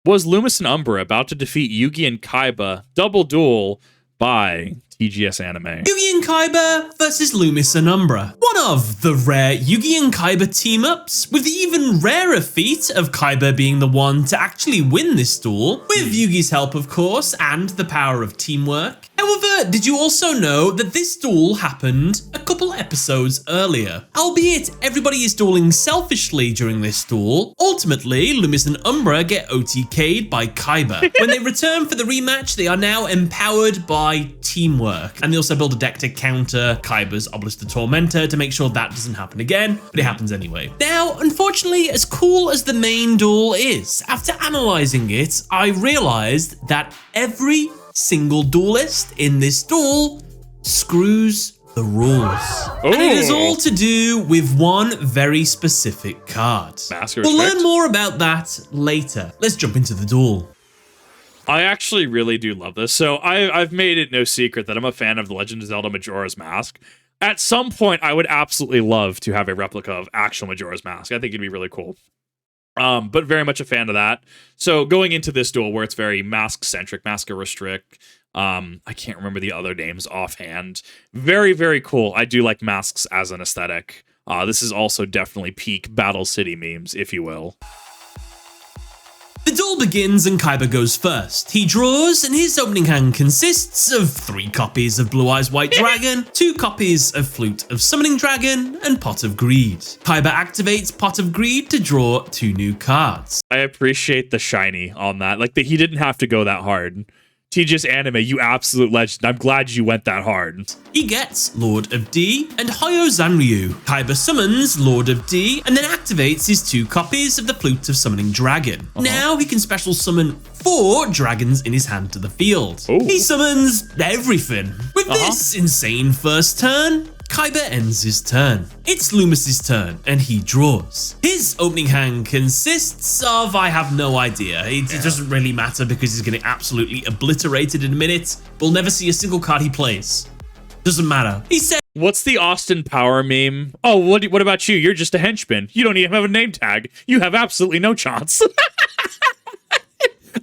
Was Lumis and Umbra about to defeat Yugi and Kaiba double duel by TGS Anime? Yugi and Kaiba versus Lumis and Umbra. One of the rare Yugi and Kaiba team-ups, with the even rarer feat of Kaiba being the one to actually win this duel, with Yugi's help of course, and the power of teamwork. However, did you also know that this duel happened a couple episodes earlier? Albeit everybody is dueling selfishly during this duel, ultimately Lumis and Umbra get OTK'd by Kaiba. When they return for the rematch, they are now empowered by teamwork. And they also build a deck to counter Kaiba's Obelisk the Tormentor to make sure that doesn't happen again, but it happens anyway. Now, unfortunately, as cool as the main duel is, after analyzing it, I realized that every single duelist in this duel screws the rules. And it is all to do with one very specific card. We'll learn more about that later. Let's jump into the duel. I actually really do love this. So I've made it no secret that I'm a fan of The Legend of Zelda Majora's Mask. At some point, I would absolutely love to have a replica of actual Majora's Mask. I think it'd be really cool. But very much a fan of that. So going into this duel where it's very mask-centric, Mask-a-Restrict, I can't remember the other names offhand. Very, very cool. I do like masks as an aesthetic. This is also definitely peak Battle City memes, if you will. The duel begins and Kaiba goes first. He draws and his opening hand consists of 3 copies of Blue Eyes White Dragon, 2 copies of Flute of Summoning Dragon, and Pot of Greed. Kaiba activates Pot of Greed to draw 2 new cards. I appreciate the shiny on that. Like, he didn't have to go that hard. TGS Anime, you absolute legend. I'm glad you went that hard. He gets Lord of D and Hayo Zanryu. Kaiba summons Lord of D and then activates his 2 copies of the Flute of Summoning Dragon. Now he can special summon 4 dragons in his hand to the field. He summons everything. With this insane first turn, Kaiba ends his turn. It's Lumis's turn, and he draws. His opening hand consists of, I have no idea. It doesn't really matter because he's getting absolutely obliterated in a minute. We'll never see a single card he plays. Doesn't matter. He said, what's the Austin Power meme? Oh, what about you? You're just a henchman. You don't even have a name tag. You have absolutely no chance.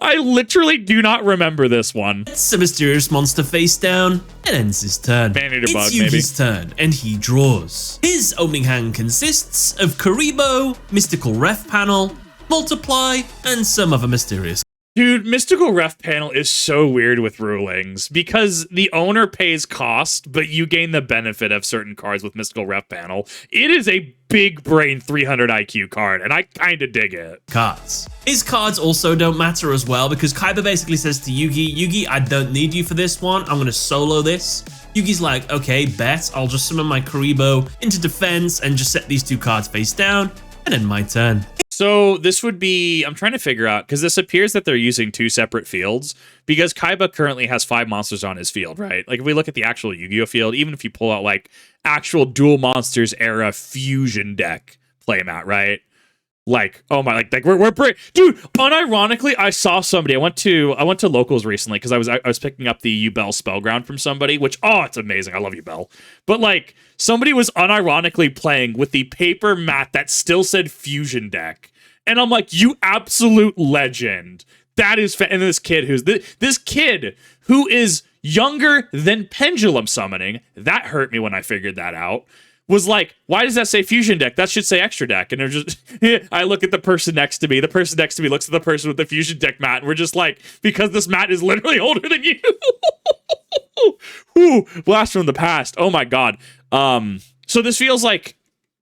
I literally do not remember this one. It's a mysterious monster face down and ends his turn. It's Yugi's turn and he draws. His opening hand consists of Karibo, Mystical Ref Panel, Multiply, and some other mysterious. Dude, Mystical Ref Panel is so weird with rulings because the owner pays cost, but you gain the benefit of certain cards with Mystical Ref Panel. It is a big brain 300 IQ card, and I kind of dig it. Cards. His cards also don't matter as well because Kaiba basically says to Yugi, Yugi, I don't need you for this one. I'm going to solo this. Yugi's like, okay, bet. I'll just summon my Karibo into defense and just set these 2 cards face down and end my turn. So this would be, I'm trying to figure out, because this appears that they're using 2 separate fields, because Kaiba currently has 5 monsters on his field, right? Like, if we look at the actual Yu-Gi-Oh field, even if you pull out, like, actual Duel Monsters era fusion deck playmat, right? Like, oh my, like we're dude, unironically, I saw somebody, I went to locals recently, because I was picking up the Yubel Spellground from somebody, which, oh, it's amazing, I love Yubel. But, like, somebody was unironically playing with the paper mat that still said fusion deck. And I'm like, you absolute legend. That is, and this kid this kid who is younger than Pendulum Summoning, that hurt me when I figured that out, was like, why does that say fusion deck? That should say extra deck. And they're just, I look at the person next to me. The person next to me looks at the person with the fusion deck mat. And we're just like, because this mat is literally older than you. Ooh, blast from the past. Oh my God. So this feels like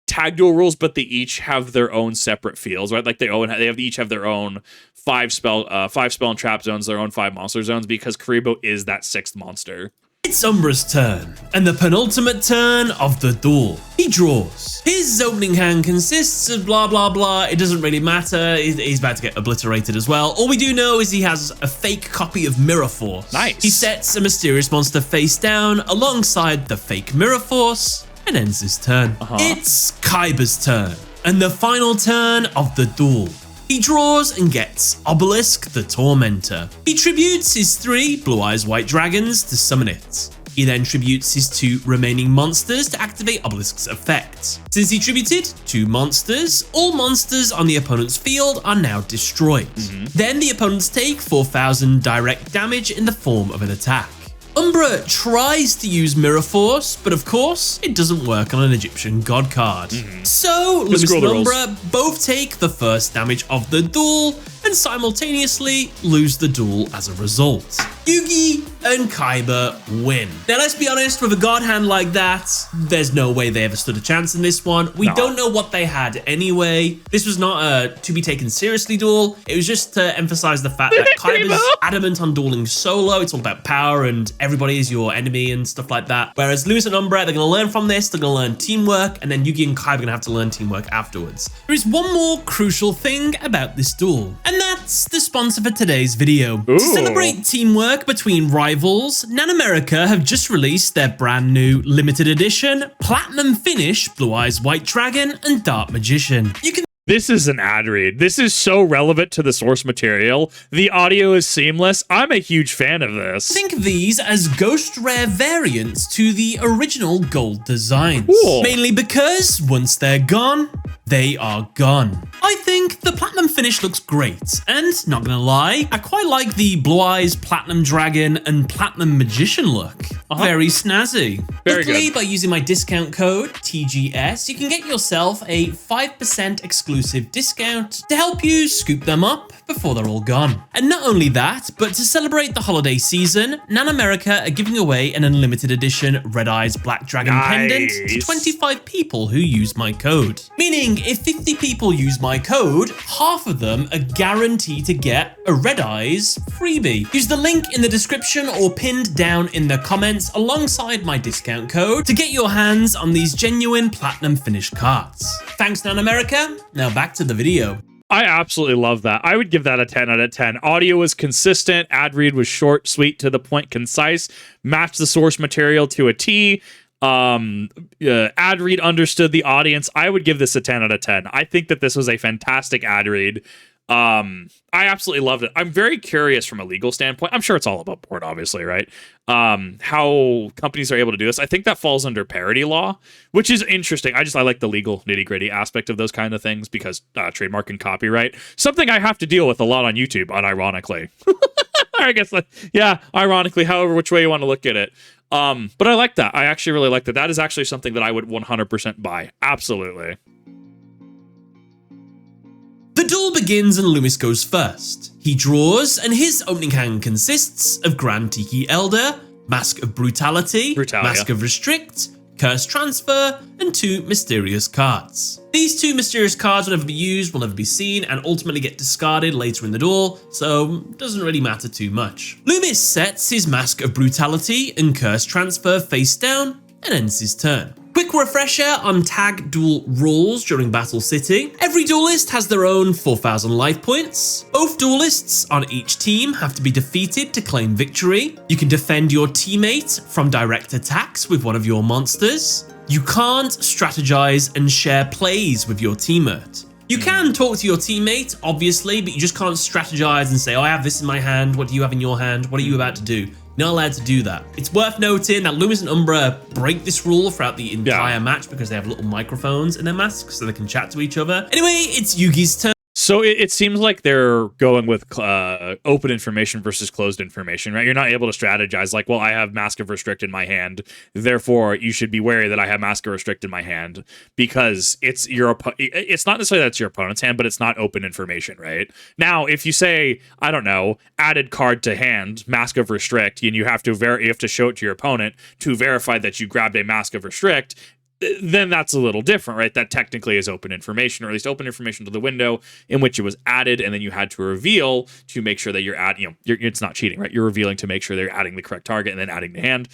tag duel rules, but they each have their own separate fields, right? Like they each have their own 5 spell and trap zones, their own 5 monster zones, because Karibo is that 6th monster. It's Umbra's turn, and the penultimate turn of the duel. He draws. His opening hand consists of blah, blah, blah. It doesn't really matter. He's about to get obliterated as well. All we do know is he has a fake copy of Mirror Force. Nice. He sets a mysterious monster face down alongside the fake Mirror Force and ends his turn. It's Kaiba's turn, and the final turn of the duel. He draws and gets Obelisk the Tormentor. He tributes his 3 Blue Eyes White Dragons to summon it. He then tributes his 2 remaining monsters to activate Obelisk's effect. Since he tributed 2 monsters, all monsters on the opponent's field are now destroyed. Then the opponents take 4,000 direct damage in the form of an attack. Umbra tries to use Mirror Force, but of course, it doesn't work on an Egyptian god card. So, Lumis and Umbra both take the first damage of the duel, and simultaneously lose the duel as a result. Yugi and Kaiba win. Now let's be honest, with a god hand like that, there's no way they ever stood a chance in this one. We don't know what they had anyway. This was not a to be taken seriously duel. It was just to emphasize the fact that Kaiba's adamant on dueling solo. It's all about power and everybody is your enemy and stuff like that. Whereas Lumis and Umbra, they're gonna learn from this, they're gonna learn teamwork, and then Yugi and Kaiba are gonna have to learn teamwork afterwards. There is one more crucial thing about this duel, and that's the sponsor for today's video. To celebrate teamwork between rivals, Nanamerica have just released their brand new limited edition Platinum Finish Blue Eyes White Dragon and Dark Magician. This is an ad read. This is so relevant to the source material. The audio is seamless. I'm a huge fan of this. Think of these as ghost rare variants to the original gold designs. Mainly because once they're gone, they are gone. I think the Platinum Finish looks great, and not gonna lie, I quite like the Blue Eyes Platinum Dragon and Platinum Magician look. Very snazzy. Luckily, by using my discount code, TGS, you can get yourself a 5% exclusive discount to help you scoop them up before they're all gone. And not only that, but to celebrate the holiday season, Nanamerica are giving away an unlimited edition Red Eyes Black Dragon pendant to 25 people who use my code. Meaning, if 50 people use my code, half of them are guaranteed to get a Red Eyes freebie. Use the link in the description or pinned down in the comments alongside my discount code to get your hands on these genuine Platinum Finish cards. Thanks, Nanamerica. Now back to the video. I absolutely love that. I would give that a 10 out of 10. Audio was consistent. Ad read was short, sweet, to the point, concise. Matched the source material to a T. Ad read understood the audience. I would give this a 10 out of 10. I think that this was a fantastic ad read. I absolutely loved it. I'm very curious from a legal standpoint. I'm sure it's all about porn, obviously, right? How companies are able to do this. I think that falls under parody law, which is interesting. I like the legal nitty-gritty aspect of those kind of things because trademark and copyright, something I have to deal with a lot on YouTube, unironically. I guess, yeah, ironically, however, which way you want to look at it. But I like that. I actually really like that. That is actually something that I would 100% buy. Absolutely. The duel begins and Lumis goes first. He draws, and his opening hand consists of Grand Tiki Elder, Mask of Brutality, Mask of Restrict, Curse Transfer, and 2 mysterious cards. These 2 mysterious cards will never be used, will never be seen, and ultimately get discarded later in the duel, so it doesn't really matter too much. Lumis sets his Mask of Brutality and Curse Transfer face down and ends his turn. Quick refresher on tag duel rules during Battle City. Every duelist has their own 4,000 life points. Both duelists on each team have to be defeated to claim victory. You can defend your teammate from direct attacks with one of your monsters. You can't strategize and share plays with your teammate. You can talk to your teammate, obviously, but you just can't strategize and say, oh, I have this in my hand. What do you have in your hand? What are you about to do? Not allowed to do that. It's worth noting that Lumis and Umbra break this rule throughout the entire match because they have little microphones in their masks so they can chat to each other. Anyway, it's Yugi's turn. So it seems like they're going with open information versus closed information, right? You're not able to strategize like, well, I have Mask of Restrict in my hand, therefore you should be wary that I have Mask of Restrict in my hand because it's not necessarily that's your opponent's hand, but it's not open information, right? Now, if you say, I don't know, added card to hand, Mask of Restrict, and you have to show it to your opponent to verify that you grabbed a Mask of Restrict, then that's a little different, right? That technically is open information, or at least open information to the window in which it was added, and then you had to reveal to make sure that you're adding, it's not cheating, right? You're revealing to make sure they're adding the correct target and then adding the hand.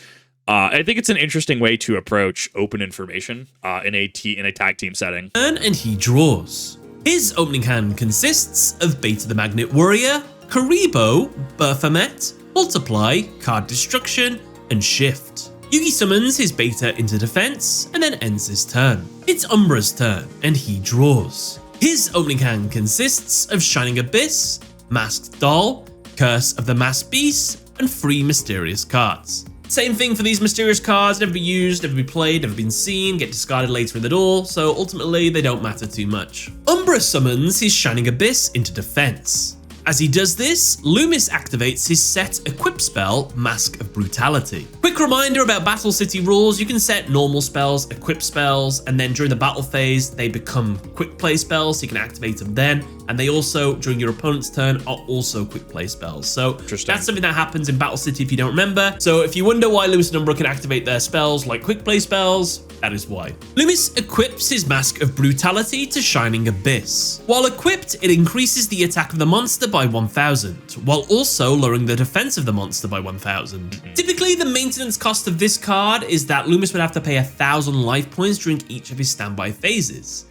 I think it's an interesting way to approach open information in a tag team setting. And he draws. His opening hand consists of Beta the Magnet Warrior, Karibo, Baphomet, Multiply, Card Destruction, and Shift. Yugi summons his Beta into defense and then ends his turn. It's Umbra's turn, and he draws. His opening hand consists of Shining Abyss, Masked Doll, Curse of the Masked Beast, and 3 mysterious cards. Same thing for these mysterious cards, never be used, never be played, never been seen, get discarded later in the duel, so ultimately they don't matter too much. Umbra summons his Shining Abyss into defense. As he does this, Lumis activates his set equip spell, Mask of Brutality. Quick reminder about Battle City rules, you can set normal spells, equip spells, and then during the battle phase, they become quick play spells, so you can activate them then. And they also, during your opponent's turn, are also quick play spells. So that's something that happens in Battle City if you don't remember. So if you wonder why Lumis and Umbra can activate their spells like quick play spells, that is why. Lumis equips his Mask of Brutality to Shining Abyss. While equipped, it increases the attack of the monster by 1000, while also lowering the defense of the monster by 1000. Typically, the maintenance cost of this card is that Lumis would have to pay 1000 life points during each of his standby phases.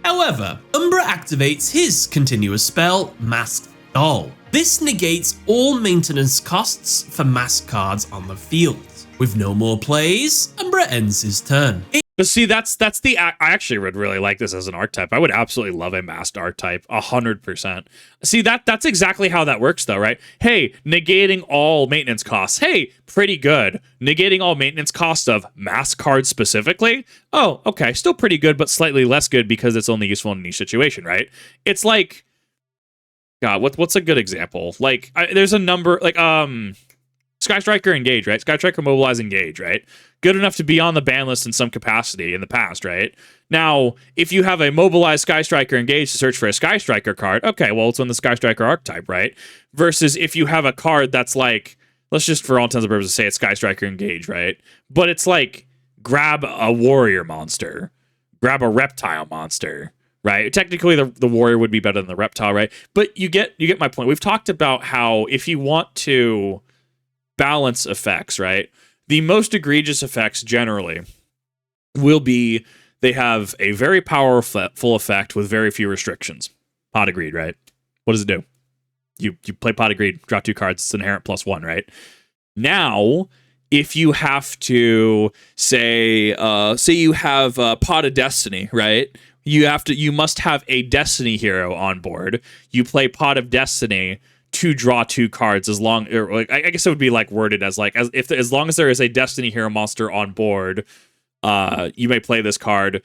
However, Umbra activates his continuous spell, Masked Doll. This negates all maintenance costs for mask cards on the field. With no more plays, Umbra ends his turn. But see, that's the, I actually would really like this as an archetype. I would absolutely love a masked archetype, 100%. See, that's exactly how that works though, right? Hey, negating all maintenance costs. Hey, pretty good. Negating all maintenance costs of mask cards specifically. Oh, okay, still pretty good, but slightly less good because it's only useful in a niche situation, right? It's like, God, what's a good example? Like, there's a number, like, Sky Striker Engage, right? Sky Striker Mobilize Engage, right? Good enough to be on the ban list in some capacity in the past, right? Now, if you have a Mobilized Sky Striker Engage to search for a Sky Striker card, okay, well, it's on the Sky Striker archetype, right? Versus if you have a card that's like, let's just for all intents and purposes say it's Sky Striker Engage, right? But it's like, grab a warrior monster, grab a reptile monster, right? Technically, the warrior would be better than the reptile, right? But you get my point. We've talked about how if you want to balance effects, right? The most egregious effects generally will be they have a very powerful effect with very few restrictions. Pot of Greed, right? What does it do? You play Pot of Greed, draw 2 cards, it's inherent +1, right? Now, if you have to say you have Pot of Destiny, right? You must have a Destiny hero on board. You play Pot of Destiny to draw 2 cards as long, or like, I guess it would be like worded as like, as long as there is a Destiny hero monster on board, you may play this card,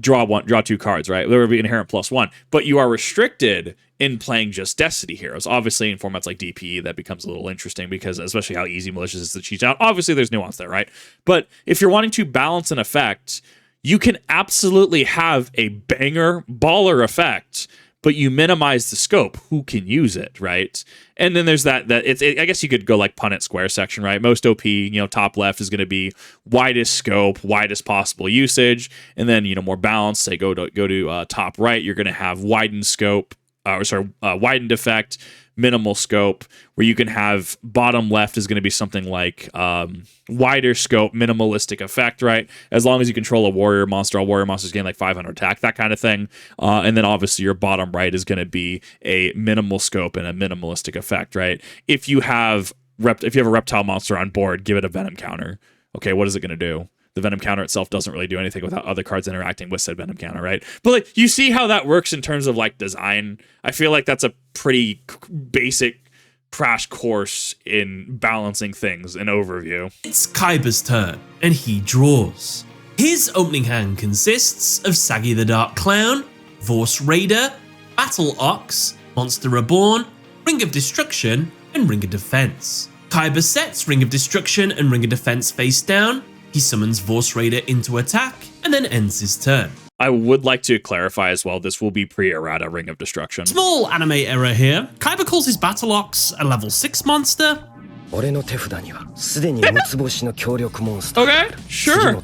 draw 2 cards, right? There would be inherent +1, but you are restricted in playing just Destiny heroes. Obviously, in formats like DP, that becomes a little interesting because especially how easy Malicious is to cheat out. Obviously, there's nuance there, right? But if you're wanting to balance an effect, you can absolutely have a banger baller effect, but you minimize the scope. Who can use it, right? And then there's that I guess you could go like Punnett square section, right? Most OP, top left is going to be widest scope, widest possible usage, and then more balanced. Say go to top right, you're going to have widened scope, widened effect, minimal scope, where you can have bottom left is going to be something like wider scope, minimalistic effect, right? As long as you control a warrior monster, all warrior monsters gain like 500 attack, that kind of thing. And then obviously your bottom right is going to be a minimal scope and a minimalistic effect, right? If you have a reptile monster on board, give it a venom counter. Okay, what is it going to do? The venom counter itself doesn't really do anything without other cards interacting with said venom counter, right? But like, you see how that works in terms of like design. I feel like that's a pretty basic crash course in balancing things and overview. It's Kaiba's turn, and he draws. His opening hand consists of Saggy the Dark Clown, Vorse Raider, Battle Ox, Monster Reborn, Ring of Destruction, and Ring of Defense. Kaiba sets Ring of Destruction and Ring of Defense face down. He summons Vorse Raider into attack, and then ends his turn. I would like to clarify as well, this will be pre-errata Ring of Destruction. Small anime error here. Kaiba calls his Battle Ox a level 6 monster. Okay, sure.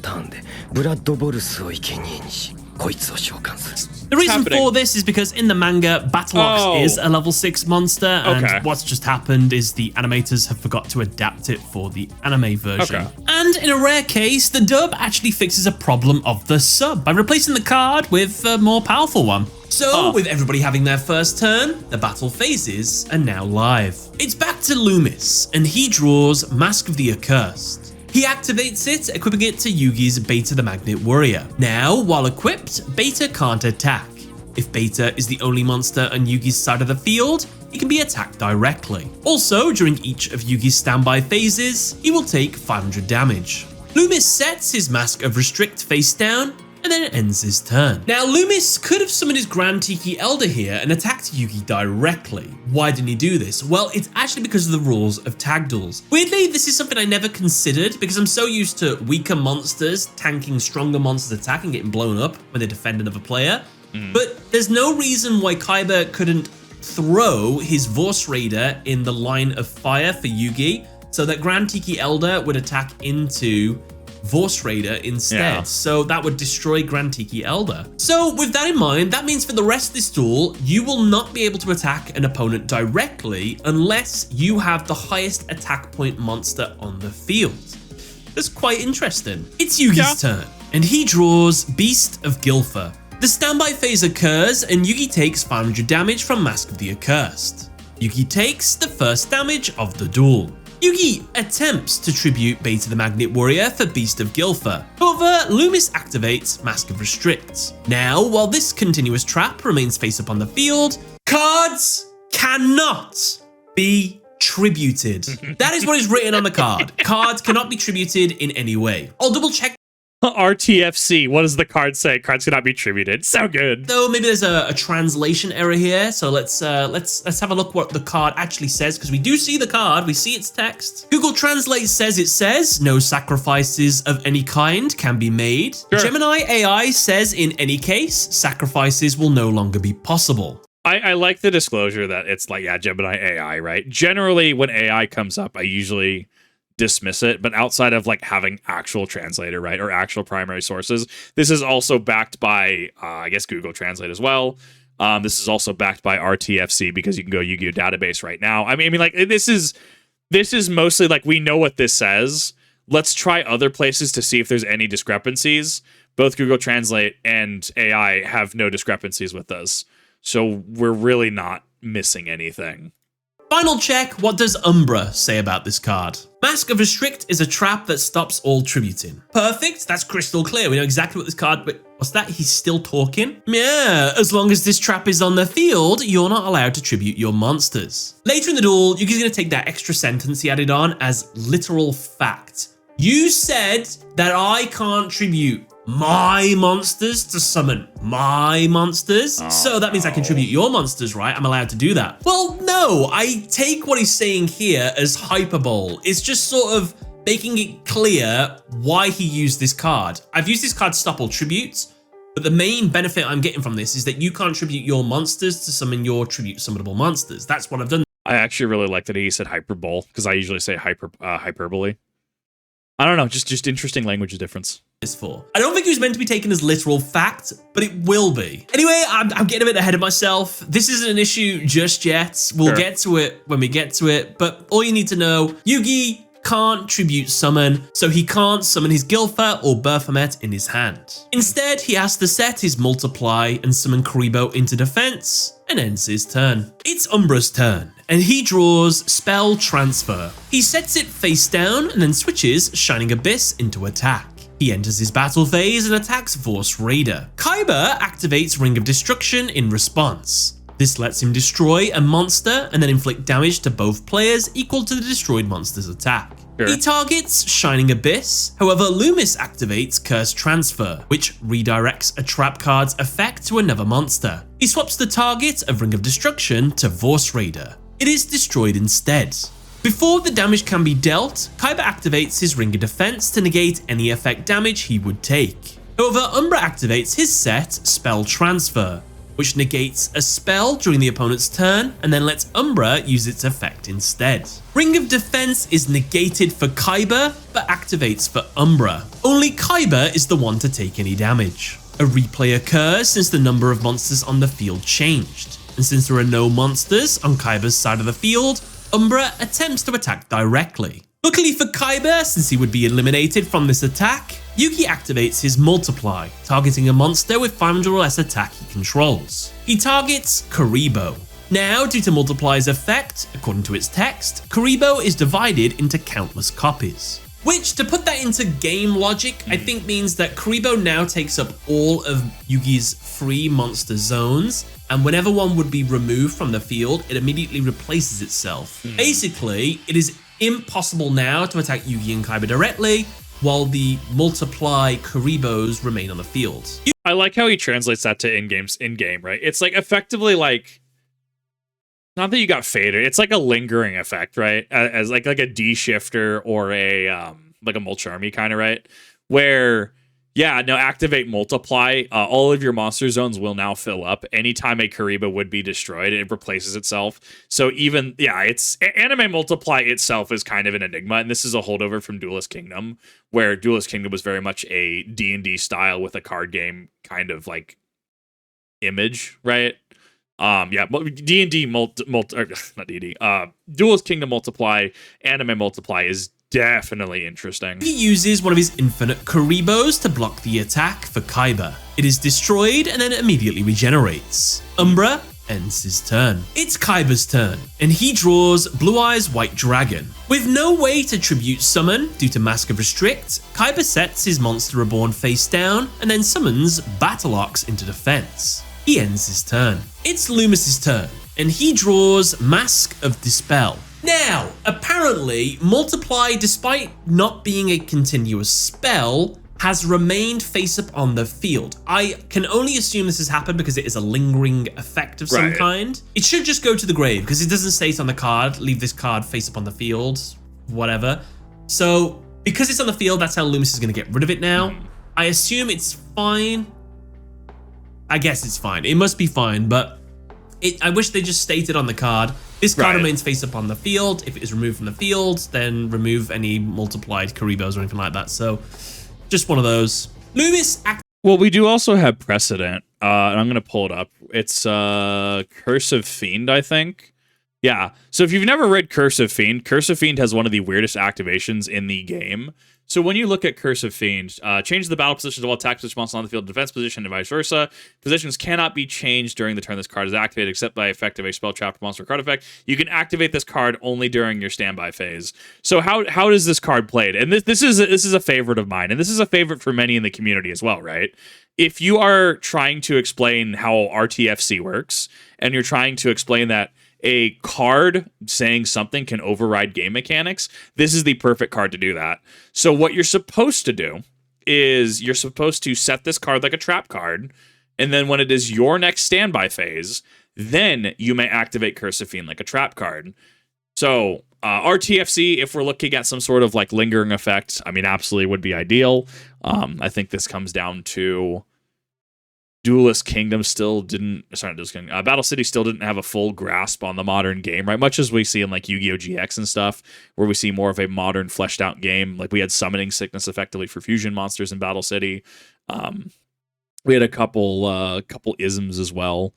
The reason for this is because in the manga, Battle Ox is a level 6 monster, and what's just happened is the animators have forgot to adapt it for the anime version. And in a rare case, the dub actually fixes a problem of the sub by replacing the card with a more powerful one. So, with everybody having their first turn, the battle phases are now live. It's back to Lumis, and he draws Mask of the Accursed. He activates it, equipping it to Yugi's Beta the Magnet Warrior. Now, while equipped, Beta can't attack. If Beta is the only monster on Yugi's side of the field, he can be attacked directly. Also, during each of Yugi's standby phases, he will take 500 damage. Lumis sets his Mask of Restrict face down, and then it ends his turn. Now, Lumis could have summoned his Grand Tiki Elder here and attacked Yugi directly. Why didn't he do this? Well, it's actually because of the rules of tag duels. Weirdly, this is something I never considered because I'm so used to weaker monsters tanking stronger monsters' attack and getting blown up when they defend another player. But there's no reason why Kaiba couldn't throw his Vorse Raider in the line of fire for Yugi so that Grand Tiki Elder would attack into Vorse Raider instead. Yeah. So that would destroy Grand Tiki Elder. So with that in mind, that means for the rest of this duel, you will not be able to attack an opponent directly unless you have the highest attack point monster on the field. That's quite interesting. It's Yugi's turn, and he draws Beast of Gilfer. The standby phase occurs, and Yugi takes 500 damage from Mask of the Accursed. Yugi takes the first damage of the duel. Yugi attempts to tribute Beta the Magnet Warrior for Beast of Gilfer. However, Lumis activates Mask of Restrict. Now, while this continuous trap remains face up on the field, cards cannot be tributed. That is what is written on the card. Cards cannot be tributed in any way. I'll double check. RTFC, what does the card say? Cards cannot be tributed. So good. Though maybe there's a translation error here, so let's have a look what the card actually says, because we do see the card, we see its text. Google Translate says it says no sacrifices of any kind can be made. Sure. Gemini AI says in any case, sacrifices will no longer be possible. I like the disclosure that it's like, yeah, Gemini AI, right? Generally, when AI comes up, I usually dismiss it, but outside of like having actual translator, right, or actual primary sources, this is also backed by I guess Google Translate as well. This is also backed by RTFC because you can go Yu-Gi-Oh database right now. I mean like this is mostly like, we know what this says, let's try other places to see if there's any discrepancies. Both Google Translate and AI have no discrepancies with us, so we're really not missing anything. Final check, what does Umbra say about this card? Mask of Restrict is a trap that stops all tributing. Perfect, that's crystal clear. We know exactly what this card... Wait, what's that? He's still talking? Yeah, as long as this trap is on the field, you're not allowed to tribute your monsters. Later in the duel, Yugi's going to take that extra sentence he added on as literal fact. You said that I can't tribute my monsters to summon my monsters. So that means I can tribute your monsters, right? I'm allowed to do that. Well, no, I take what he's saying here as hyperbole. It's just sort of making it clear why he used this card. I've used this card to stop all tributes, but the main benefit I'm getting from this is that you can't tribute your monsters to summon your tribute summonable monsters. That's what I've done. I actually really like that he said hyperbole, because I usually say hyperbole. I don't know, just interesting language difference. For. I don't think it was meant to be taken as literal fact, but it will be. Anyway, I'm getting a bit ahead of myself. This isn't an issue just yet. We'll get to it when we get to it, but all you need to know, Yugi can't tribute summon, so he can't summon his Gilfer or Baphomet in his hand. Instead, he has to set his Multiply and summon Karibo into defense, and ends his turn. It's Umbra's turn, and he draws Spell Transfer. He sets it face down and then switches Shining Abyss into attack. He enters his battle phase and attacks Vorse Raider. Kaiba activates Ring of Destruction in response. This lets him destroy a monster and then inflict damage to both players equal to the destroyed monster's attack. Sure. He targets Shining Abyss, however Lumis activates Curse Transfer, which redirects a trap card's effect to another monster. He swaps the target of Ring of Destruction to Vorse Raider. It is destroyed instead. Before the damage can be dealt, Kaiba activates his Ring of Defense to negate any effect damage he would take. However, Umbra activates his set Spell Transfer, which negates a spell during the opponent's turn and then lets Umbra use its effect instead. Ring of Defense is negated for Kaiba, but activates for Umbra. Only Kaiba is the one to take any damage. A replay occurs since the number of monsters on the field changed, and since there are no monsters on Kaiba's side of the field, Umbra attempts to attack directly. Luckily for Kaiba, since he would be eliminated from this attack, Yugi activates his Multiply, targeting a monster with 500 or less attack he controls. He targets Karibo. Now, due to Multiply's effect, according to its text, Karibo is divided into countless copies. Which, to put that into game logic, I think means that Karibo now takes up all of Yugi's free monster zones, and whenever one would be removed from the field, it immediately replaces itself. Basically, it is impossible now to attack Yugi and Kaiba directly, while the multiply Karibos remain on the field. I like how he translates that to in-game, right? It's like effectively like, not that you got faded, it's like a lingering effect, right? As like a D-shifter or a like a mulch army kind of, right? Where, yeah, no, activate multiply. All of your monster zones will now fill up. Anytime a Kariba would be destroyed, it replaces itself. So even, yeah, it's anime multiply itself is kind of an enigma, and this is a holdover from Duelist Kingdom, where Duelist Kingdom was very much a D&D style with a card game kind of like image, right? Yeah, D&D not D&D. Duelist Kingdom multiply, anime multiply is definitely interesting. He uses one of his infinite Karibos to block the attack for Kaiba. It is destroyed and then immediately regenerates. Umbra ends his turn. It's Kaiba's turn, and he draws Blue Eyes White Dragon. With no way to tribute summon due to Mask of Restrict, Kaiba sets his Monster Reborn face down and then summons Battle Ox into defense. He ends his turn. It's Lumis's turn, and he draws Mask of Dispel. Now, apparently, Multiply, despite not being a continuous spell, has remained face up on the field. I can only assume this has happened because it is a lingering effect of some kind. It should just go to the grave because it doesn't state on the card, leave this card face up on the field, whatever. So, because it's on the field, that's how Lumis is going to get rid of it now. I assume it's fine. I guess it's fine. It must be fine, but I wish they just stated on the card, this card remains face up on the field. If it is removed from the field, then remove any multiplied Karibos or anything like that. So, just one of those. Lumis. Well, we do also have precedent, and I'm going to pull it up. It's Cursive Fiend, I think. Yeah. So if you've never read Cursive Fiend has one of the weirdest activations in the game. So when you look at Cursive Fiend, change the battle position of all attack position monsters on the field, defense position, and vice versa. Positions cannot be changed during the turn this card is activated, except by effect of a spell, trap, monster, or card effect. You can activate this card only during your standby phase. So how does this card played? And this is a favorite of mine, and this is a favorite for many in the community as well, right? If you are trying to explain how RTFC works, and you're trying to explain that a card saying something can override game mechanics, this is the perfect card to do that. So what you're supposed to do is you're supposed to set this card like a trap card, and then when it is your next standby phase, then you may activate Cursive Fiend like a trap card. So RTFC, if we're looking at some sort of like lingering effect, I mean, absolutely would be ideal. I think this comes down to Duelist Kingdom still didn't, sorry, Duelist Kingdom, Battle City still didn't have a full grasp on the modern game, right? Much as we see in like Yu-Gi-Oh! GX and stuff, where we see more of a modern fleshed out game. Like we had Summoning Sickness effectively for fusion monsters in Battle City. We had a couple isms as well.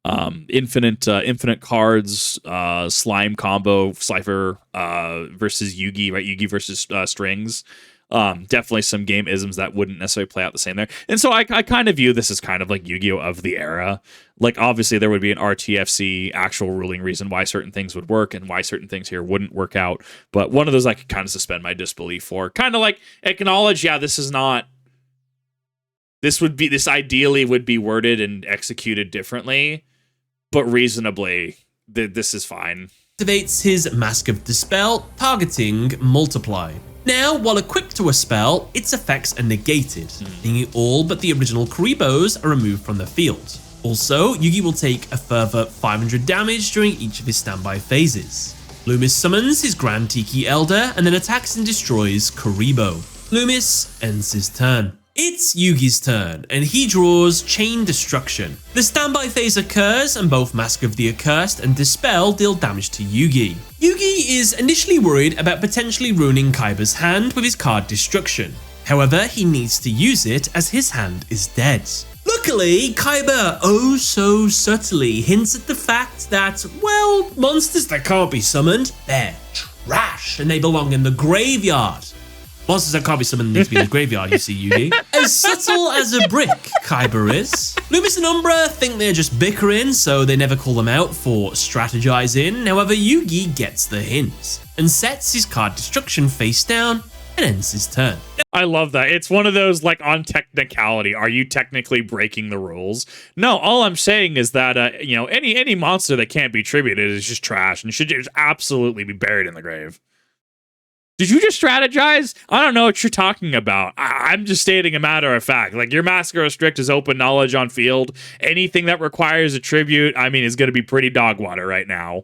Infinite cards, slime combo, Cypher versus Yugi, right? Yugi versus strings. Definitely some game isms that wouldn't necessarily play out the same there. And so I kind of view this as kind of like Yu-Gi-Oh! Of the era. Like obviously there would be an RTFC actual ruling reason why certain things would work and why certain things here wouldn't work out. But one of those I could kind of suspend my disbelief for. Kind of like acknowledge, yeah, this ideally would be worded and executed differently, but reasonably, this is fine. Activates his Mask of Dispel, targeting Multiply. Now, while equipped to a spell, its effects are negated, meaning all but the original Karibos are removed from the field. Also, Yugi will take a further 500 damage during each of his standby phases. Lumis summons his Grand Tiki Elder and then attacks and destroys Karibo. Lumis ends his turn. It's Yugi's turn, and he draws Chain Destruction. The standby phase occurs, and both Mask of the Accursed and Dispel deal damage to Yugi. Yugi is initially worried about potentially ruining Kaiba's hand with his card Destruction. However, he needs to use it as his hand is dead. Luckily, Kaiba oh so subtly hints at the fact that, well, monsters that can't be summoned, they're trash, and they belong in the graveyard. Monsters that can't be summoned need to be in the graveyard, you see, Yugi. As subtle as a brick, Kaiba is. Lumis and Umbra think they're just bickering, so they never call them out for strategizing. However, Yugi gets the hint and sets his card Destruction face down and ends his turn. I love that. It's one of those, like, on technicality. Are you technically breaking the rules? No, all I'm saying is that, you know, any monster that can't be tributed is just trash and should just absolutely be buried in the grave. Did you just strategize? I don't know what you're talking about. I'm just stating a matter of fact. Like, your Massacre Restrict is open knowledge on field. Anything that requires a tribute, I mean, is going to be pretty dog water right now.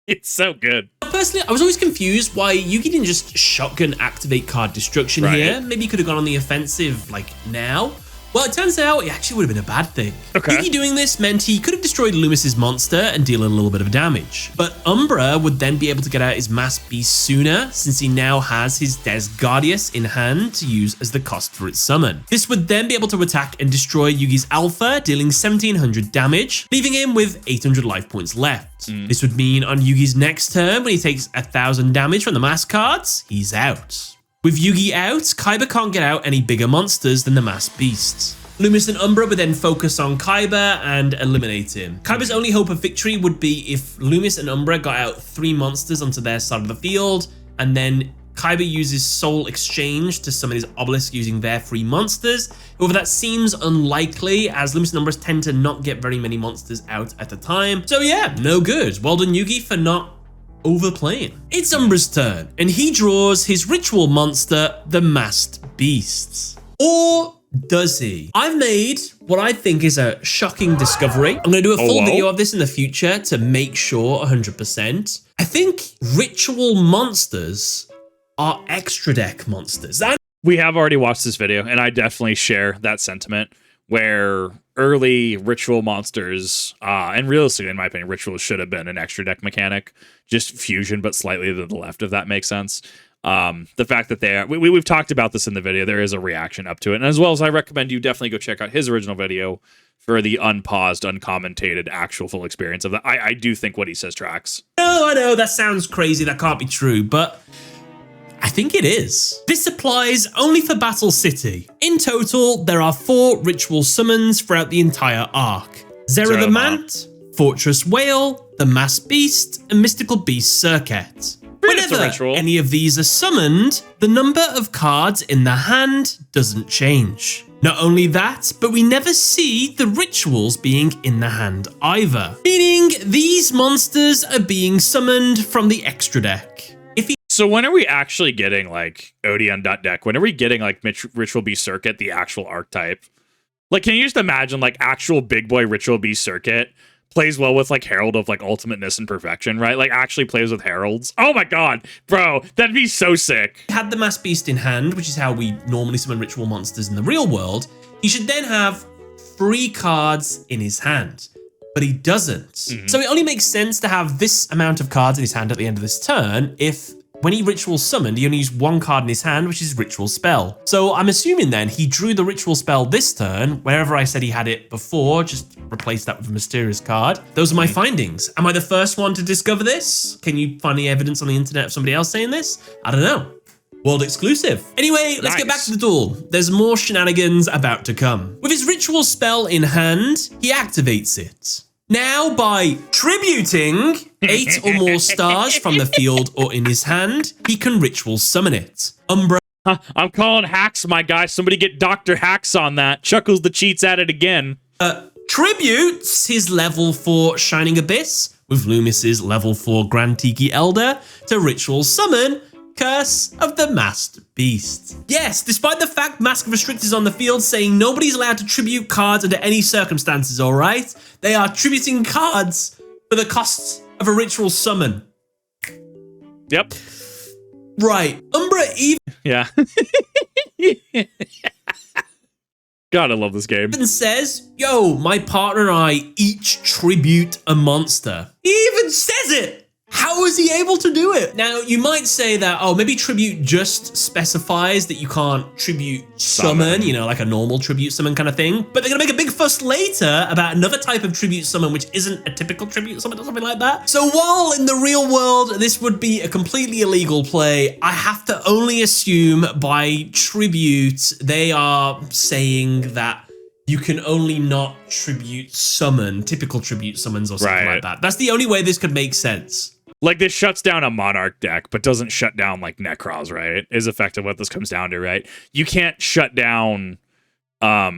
It's so good. Personally, I was always confused why Yugi didn't just shotgun activate card destruction here. Maybe he could have gone on the offensive, like, now. Well, it turns out it actually would have been a bad thing. Okay. Yugi doing this meant he could have destroyed Lumis's monster and deal a little bit of damage. But Umbra would then be able to get out his Mass Beast sooner, since he now has his Desgardius in hand to use as the cost for its summon. This would then be able to attack and destroy Yugi's Alpha, dealing 1700 damage, leaving him with 800 life points left. This would mean on Yugi's next turn, when he takes 1000 damage from the Mass cards, he's out. With Yugi out, Kaiba can't get out any bigger monsters than the Mass Beasts. Lumis and Umbra would then focus on Kaiba and eliminate him. Kaiba's only hope of victory would be if Lumis and Umbra got out 3 monsters onto their side of the field, and then Kaiba uses Soul Exchange to summon his Obelisk using their 3 monsters. However, that seems unlikely, as Lumis and Umbra tend to not get very many monsters out at a time. So yeah, no good. Well done, Yugi, for not overplaying. It's Umbra's turn, and he draws his ritual monster, the Masked Beasts. Or does he? I've made what I think is a shocking discovery. I'm going to do a full video of this in the future to make sure 100%. I think ritual monsters are extra deck monsters. We have already watched this video, and I definitely share that sentiment, where early ritual monsters, and realistically, in my opinion, rituals should have been an extra deck mechanic, just fusion, but slightly to the left, if that makes sense. The fact that they are, we've talked about this in the video, there is a reaction up to it, and as well as I recommend you definitely go check out his original video for the unpaused, uncommentated, actual full experience of that. I do think what he says tracks. Oh, I know, that sounds crazy, that can't be true, but I think it is. This applies only for Battle City. In total, there are 4 ritual summons throughout the entire arc. Zera the Mant, Fortress Whale, the Mass Beast, and Mystical Beast Circuit. Whenever any of these are summoned, the number of cards in the hand doesn't change. Not only that, but we never see the rituals being in the hand either. Meaning, these monsters are being summoned from the extra deck. So when are we actually getting, like, Odeon.deck? When are we getting, like, Ritual Beast Circuit, the actual archetype? Like, can you just imagine, like, actual big boy Ritual Beast Circuit plays well with, like, Herald of, like, Ultimateness and Perfection, right? Like, actually plays with Heralds. Oh my god, bro, that'd be so sick. Had the Mass Beast in hand, which is how we normally summon ritual monsters in the real world, he should then have 3 cards in his hand. But he doesn't. So it only makes sense to have this amount of cards in his hand at the end of this turn if, when he ritual summoned, he only used 1 card in his hand, which is Ritual Spell. So I'm assuming then he drew the Ritual Spell this turn. Wherever I said he had it before, just replace that with a mysterious card. Those are my findings. Am I the first one to discover this? Can you find any evidence on the internet of somebody else saying this? I don't know. World exclusive. Anyway, let's get back to the duel. There's more shenanigans about to come. With his Ritual Spell in hand, he activates it. Now, by tributing 8 or more stars from the field or in his hand, he can ritual summon it. Umbra. I'm calling hacks, my guy. Somebody get Dr. Hacks on that. Chuckles the cheats at it again. Tributes his level 4 Shining Abyss with Lumis's level 4 Grand Tiki Elder to ritual summon Curse of the Masked Beast. Yes, despite the fact Mask Restrict is on the field saying nobody's allowed to tribute cards under any circumstances, alright? They are tributing cards for the cost of a ritual summon. Yep. Right. Umbra even... Yeah. God, I love this game. Even says, yo, my partner and I each tribute a monster. He even says it! How is he able to do it? Now, you might say that, oh, maybe tribute just specifies that you can't tribute summon, you know, like a normal tribute summon kind of thing. But they're going to make a big fuss later about another type of tribute summon, which isn't a typical tribute summon or something like that. So while in the real world, this would be a completely illegal play, I have to only assume by tribute, they are saying that you can only not tribute summon, typical tribute summons or something like that. That's the only way this could make sense. Like, this shuts down a Monarch deck, but doesn't shut down, like, Necros, right? Is effective what this comes down to, right? You can't shut down, I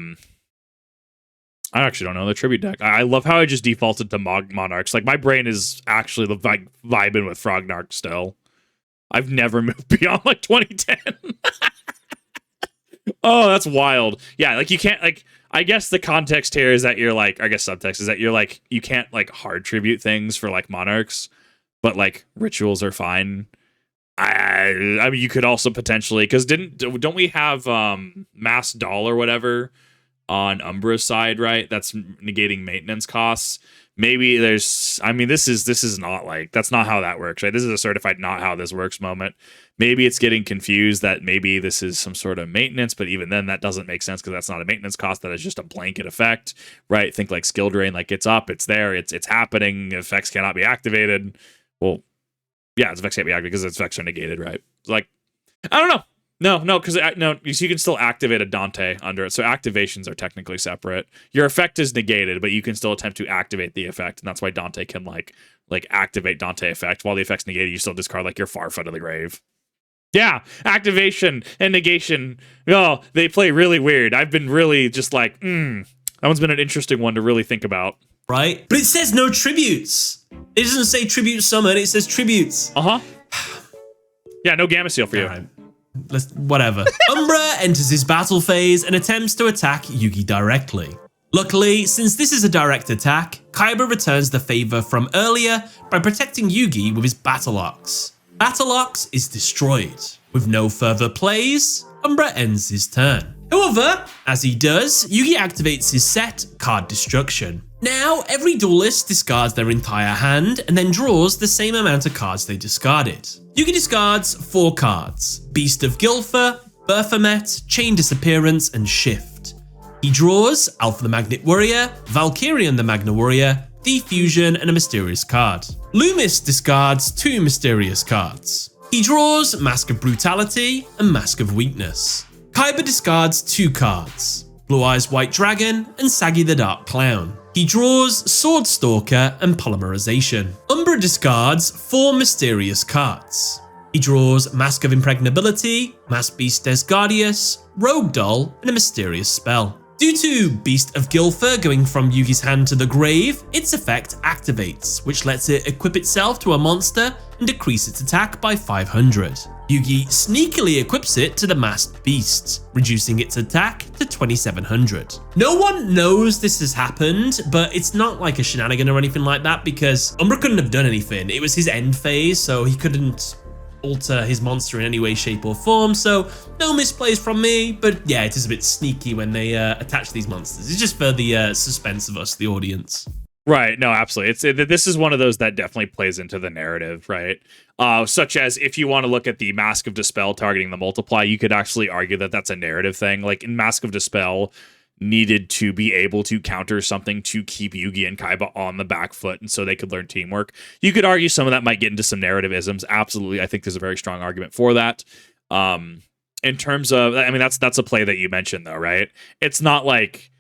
actually don't know, the Tribute deck. I love how I just defaulted to Monarchs. Like, my brain is actually vibing with Frognarch still. I've never moved beyond, like, 2010. Oh, that's wild. Yeah, like, you can't, like, I guess the context here is that you're, like, I guess subtext is that you're, like, you can't, like, hard tribute things for, like, Monarchs. But, like, rituals are fine. I mean, you could also potentially, because don't we have Mass Doll or whatever on Umbra's side, right? That's negating maintenance costs. Maybe there's, I mean, this is not like, that's not how that works, right? This is a certified not how this works moment. Maybe it's getting confused that maybe this is some sort of maintenance, but even then that doesn't make sense because that's not a maintenance cost. That is just a blanket effect, right? Think like skill drain, like it's up, it's there, it's happening, effects cannot be activated. Well, yeah, its effects can't be activated because its effects are negated, right? Like, I don't know. No, because you can still activate a Dante under it. So activations are technically separate. Your effect is negated, but you can still attempt to activate the effect, and that's why Dante can like activate Dante effect. While the effect's negated, you still discard like your Farfoot of the Grave. Yeah, activation and negation. Oh, they play really weird. I've been really just like, that one's been an interesting one to really think about. Right? But it says no tributes. It doesn't say tribute summon, it says tributes. Yeah, no Gamma Seal for you. Right. Whatever. Umbra enters his battle phase and attempts to attack Yugi directly. Luckily, since this is a direct attack, Kaiba returns the favor from earlier by protecting Yugi with his Battle Ox. Battle Ox is destroyed. With no further plays, Umbra ends his turn. However, as he does, Yugi activates his set, Card Destruction. Now, every duelist discards their entire hand and then draws the same amount of cards they discarded. Yugi discards 4 cards: Beast of Gilfer, Baphomet, Chain Disappearance, and Shift. He draws Alpha the Magnet Warrior, Valkyrian the Magna Warrior, Defusion, and a mysterious card. Lumis discards 2 mysterious cards. He draws Mask of Brutality and Mask of Weakness. Kaiba discards 2 cards: Blue Eyes White Dragon and Saggy the Dark Clown. He draws Sword Stalker and Polymerization. Umbra discards 4 mysterious cards. He draws Mask of Impregnability, Masked Beast Desgardius, Rogue Doll, and a mysterious spell. Due to Beast of Gilfer going from Yugi's hand to the grave, its effect activates, which lets it equip itself to a monster and decrease its attack by 500. Yugi sneakily equips it to the Masked Beast, reducing its attack to 2700. No one knows this has happened, but it's not like a shenanigan or anything like that because Umbra couldn't have done anything. It was his end phase, so he couldn't alter his monster in any way, shape, or form, so no misplays from me, but yeah, it is a bit sneaky when they attach these monsters. It's just for the suspense of us, the audience. Right, no, absolutely. This is one of those that definitely plays into the narrative, right? Such as if you want to look at the Mask of Dispel targeting the Multiply, you could actually argue that that's a narrative thing. Like in Mask of Dispel, needed to be able to counter something to keep Yugi and Kaiba on the back foot and so they could learn teamwork. You could argue some of that might get into some narrative isms. Absolutely. I think there's a very strong argument for that. In terms of, I mean, that's a play that you mentioned though, right? It's not like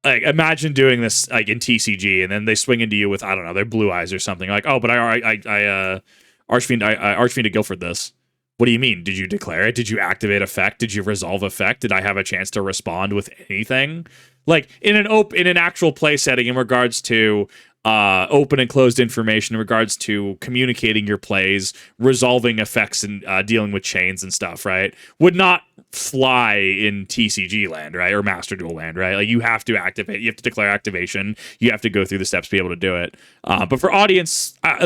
imagine doing this like in TCG and then they swing into you with, I don't know, their Blue Eyes or something like, oh, but I Archfiend of Guilford this. What do you mean? Did you declare it? Did you activate effect? Did you resolve effect? Did I have a chance to respond with anything? Like in an actual play setting in regards to open and closed information, in regards to communicating your plays, resolving effects, and dealing with chains and stuff, right? Would not fly in TCG land, right? Or Master Duel land, right? Like you have to activate, you have to declare activation, you have to go through the steps to be able to do it. But for audience, I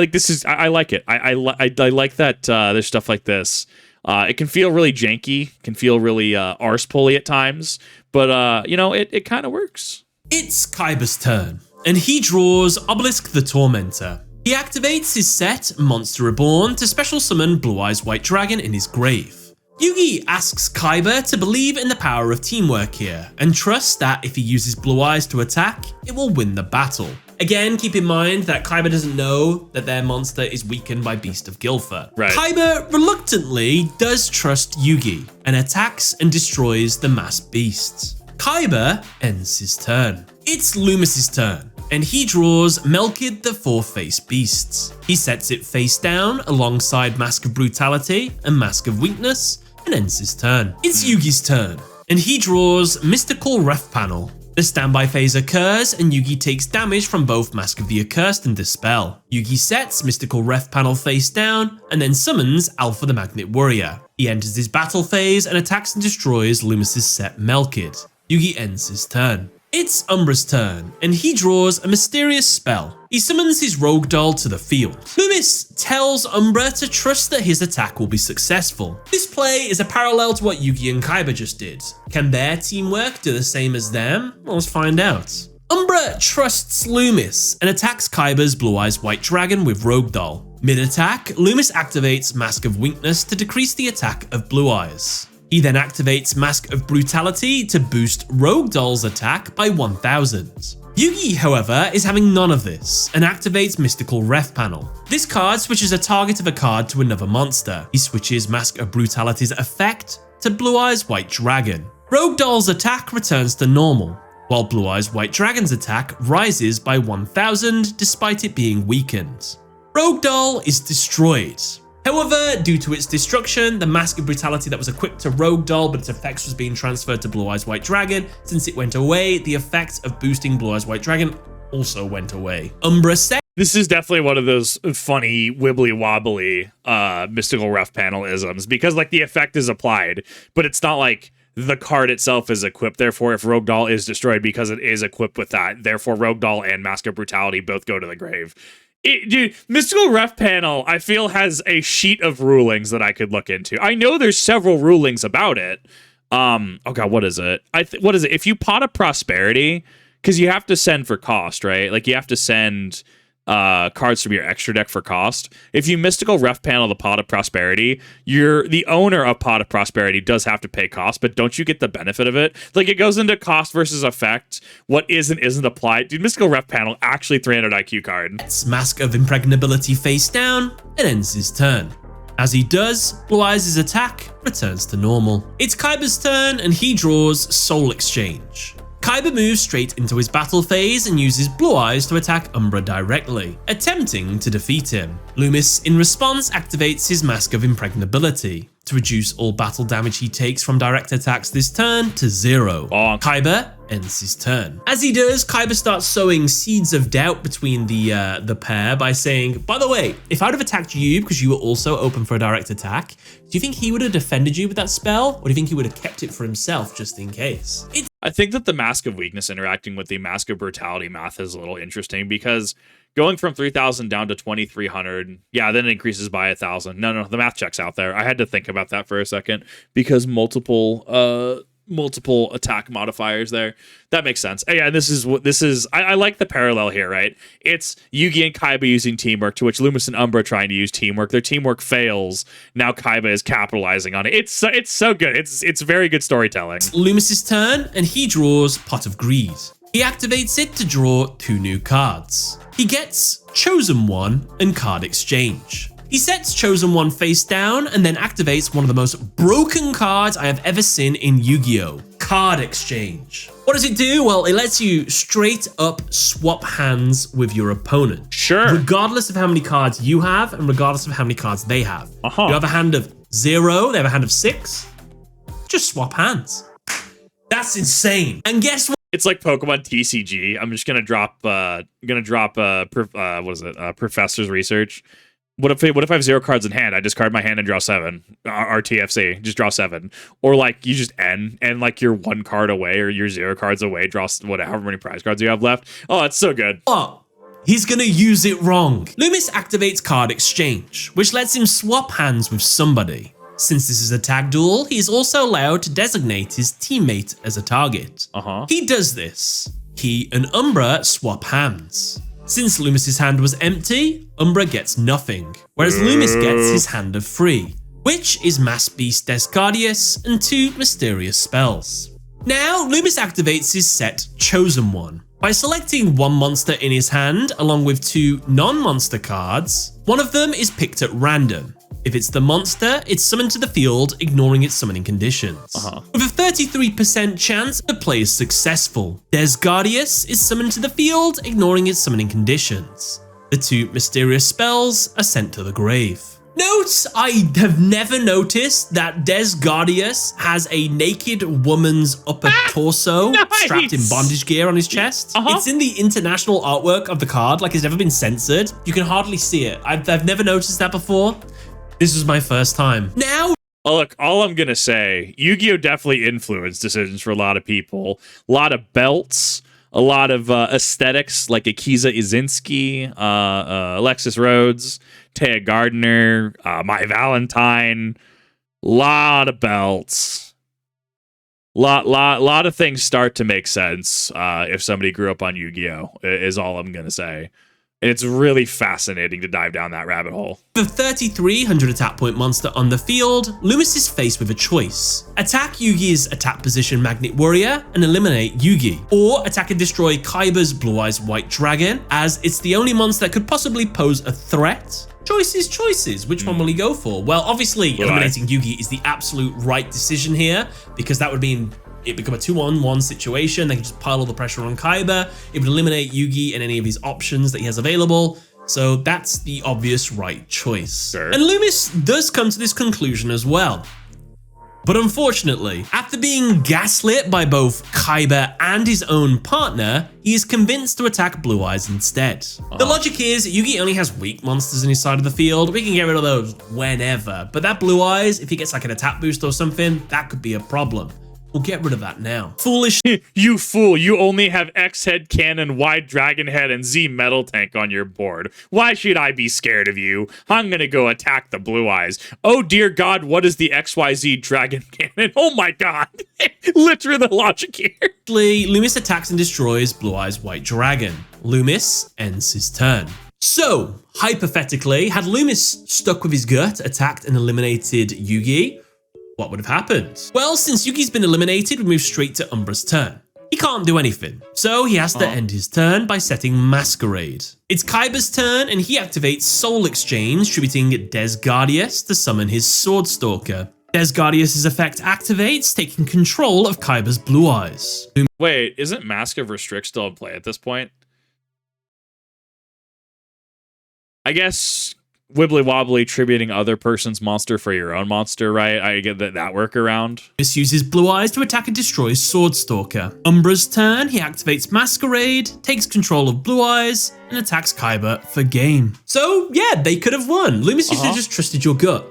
like it. I like that there's stuff like this. It can feel really janky, can feel really arse pulley at times, but it kind of works. It's Kaiba's turn, and he draws Obelisk the Tormentor. He activates his set, Monster Reborn, to special summon Blue Eyes White Dragon in his grave. Yugi asks Kaiba to believe in the power of teamwork here, and trust that if he uses Blue Eyes to attack, it will win the battle. Again, keep in mind that Kaiba doesn't know that their monster is weakened by Beast of Gilfer. Right. Kaiba reluctantly does trust Yugi, and attacks and destroys the masked beasts. Kaiba ends his turn. It's Lumis' turn. and he draws Melkid the Four-Faced Beast. He sets it face down alongside Mask of Brutality and Mask of Weakness, and ends his turn. It's Yugi's turn, and he draws Mystical Ref Panel. The standby phase occurs, and Yugi takes damage from both Mask of the Accursed and Dispel. Yugi sets Mystical Ref Panel face down, and then summons Alpha the Magnet Warrior. He enters his battle phase and attacks and destroys Lumis's set Melkid. Yugi ends his turn. It's Umbra's turn, and he draws a mysterious spell. He summons his rogue doll to the field. Lumis tells Umbra to trust that his attack will be successful. This play is a parallel to what Yugi and Kaiba just did. Can their teamwork do the same as them? Well, let's find out. Umbra trusts Lumis and attacks Kaiba's Blue Eyes White Dragon with Rogue Doll. Mid-attack, Lumis activates Mask of Weakness to decrease the attack of Blue Eyes. He then activates Mask of Brutality to boost Rogue Doll's attack by 1000. Yugi, however, is having none of this and activates Mystical Ref Panel. This card switches a target of a card to another monster. He switches Mask of Brutality's effect to Blue Eyes White Dragon. Rogue Doll's attack returns to normal, while Blue Eyes White Dragon's attack rises by 1000 despite it being weakened. Rogue Doll is destroyed. However, due to its destruction, the Mask of Brutality that was equipped to Rogue Doll but its effects was being transferred to Blue Eyes White Dragon. Since it went away, the effect of boosting Blue Eyes White Dragon also went away. Umbra set. This is definitely one of those funny wibbly wobbly mystical ref panel isms, because like the effect is applied, but it's not like the card itself is equipped. Therefore, if Rogue Doll is destroyed because it is equipped with that, therefore Rogue Doll and Mask of Brutality both go to the grave. Dude, Mystical Ref Panel, I feel, has a sheet of rulings that I could look into. I know there's several rulings about it. Oh god, what is it? What is it? If you pot a Prosperity, because you have to send for cost, right? Like you have to send cards from your extra deck for cost. If you Mystical Ref Panel the Pot of Prosperity, the owner of Pot of Prosperity does have to pay cost, but don't you get the benefit of it? Like it goes into cost versus effect. What is and isn't applied. Dude, Mystical Ref Panel, actually 300 IQ card. It's Mask of Impregnability face down and ends his turn. As he does, Blue Eyes' attack returns to normal. It's Kaiba's turn, and he draws Soul Exchange. Kaiba moves straight into his battle phase and uses Blue Eyes to attack Umbra directly, attempting to defeat him. Lumis, in response, activates his Mask of Impregnability to reduce all battle damage he takes from direct attacks this turn to 0. Kaiba ends his turn. As he does, Kaiba starts sowing seeds of doubt between the pair by saying, by the way, if I would have attacked you because you were also open for a direct attack, do you think he would have defended you with that spell? Or do you think he would have kept it for himself just in case? I think that the Mask of Weakness interacting with the Mask of Brutality math is a little interesting, because going from 3,000 down to 2,300, yeah, then it increases by 1,000. No, the math checks out there. I had to think about that for a second, because multiple attack modifiers there. That makes sense. Yeah, this is. I like the parallel here, right? It's Yugi and Kaiba using teamwork, to which Lumis and Umbra trying to use teamwork. Their teamwork fails. Now Kaiba is capitalizing on it. It's so good. It's very good storytelling. It's Lumis's turn, and he draws Pot of Greed. He activates it to draw 2 new cards. He gets Chosen One and Card Exchange. He sets Chosen One face down and then activates one of the most broken cards I have ever seen in Yu-Gi-Oh! Card Exchange. What does it do? Well, it lets you straight up swap hands with your opponent. Sure. Regardless of how many cards you have and regardless of how many cards they have. You have a hand of 0, they have a hand of 6. Just swap hands. That's insane. And guess what? It's like Pokemon TCG. I'm just gonna drop Professor's Research. What if I have 0 cards in hand? I discard my hand and draw 7. RTFC, just draw 7. Or like you just end and like you're 1 card away or you're 0 cards away, draw whatever many prize cards you have left. Oh, it's so good. What? He's gonna use it wrong. Lumis activates Card Exchange, which lets him swap hands with somebody. Since this is a tag duel, he is also allowed to designate his teammate as a target. He does this. He and Umbra swap hands. Since Lumis's hand was empty, Umbra gets nothing, whereas Lumis gets his hand of 3, which is Mass Beast Descardius and 2 mysterious spells. Now, Lumis activates his set Chosen One by selecting 1 monster in his hand along with 2 non-monster cards. One of them is picked at random. If it's the monster, it's summoned to the field, ignoring its summoning conditions. With a 33% chance, the play is successful. Desgardius is summoned to the field, ignoring its summoning conditions. The 2 mysterious spells are sent to the grave. Note, I have never noticed that Desgardius has a naked woman's upper torso strapped in bondage gear on his chest. It's in the international artwork of the card, like it's never been censored. You can hardly see it. I've never noticed that before. This was my first time. Now, oh, look, all I'm going to say, Yu-Gi-Oh! Definitely influenced decisions for a lot of people. A lot of belts, a lot of aesthetics like Akiza Izinski, Alexis Rhodes, Taya Gardner, My Valentine, lot of belts. Lot of things start to make sense if somebody grew up on Yu-Gi-Oh! Is all I'm going to say. It's really fascinating to dive down that rabbit hole. The 3,300 attack point monster on the field, Lumis is faced with a choice. Attack Yugi's attack position Magnet Warrior and eliminate Yugi. Or attack and destroy Kaiba's Blue Eyes White Dragon, as it's the only monster that could possibly pose a threat. Choices. Which one will he go for? Well, obviously, eliminating Yugi is the absolute right decision here, because that would mean it become a 2-on-1 situation. They can just pile all the pressure on Kaiba. It would eliminate Yugi and any of his options that he has available. So that's the obvious right choice. Sure. And Lumis does come to this conclusion as well. But unfortunately, after being gaslit by both Kaiba and his own partner, he is convinced to attack Blue Eyes instead. The logic is, Yugi only has weak monsters in his side of the field. We can get rid of those whenever. But that Blue Eyes, if he gets like an attack boost or something, that could be a problem. We'll get rid of that now. Foolish. You fool, you only have X-Head Cannon, Wide Dragon Head, and Z Metal Tank on your board. Why should I be scared of you? I'm gonna go attack the Blue Eyes. Oh dear God, what is the XYZ Dragon Cannon? Oh my God. Literally the logic here. Lumis attacks and destroys Blue Eyes White Dragon. Lumis ends his turn. So, hypothetically, had Lumis stuck with his gut, attacked and eliminated Yugi, what would have happened? Well, since Yugi's been eliminated, we move straight to Umbra's turn. He can't do anything, so he has to end his turn by setting Masquerade. It's Kaiba's turn, and he activates Soul Exchange, tributing Desgardius to summon his Sword Stalker. Desgardius' effect activates, taking control of Kaiba's Blue Eyes. Wait, isn't Mask of Restrict still in play at this point? I guess wibbly wobbly tributing other person's monster for your own monster, right? I get that workaround. This uses Blue Eyes to attack and destroy Sword Stalker. Umbra's turn, he activates Masquerade, takes control of Blue Eyes, and attacks Kaiba for game. So yeah, they could have won. Lumis should have just trusted your gut.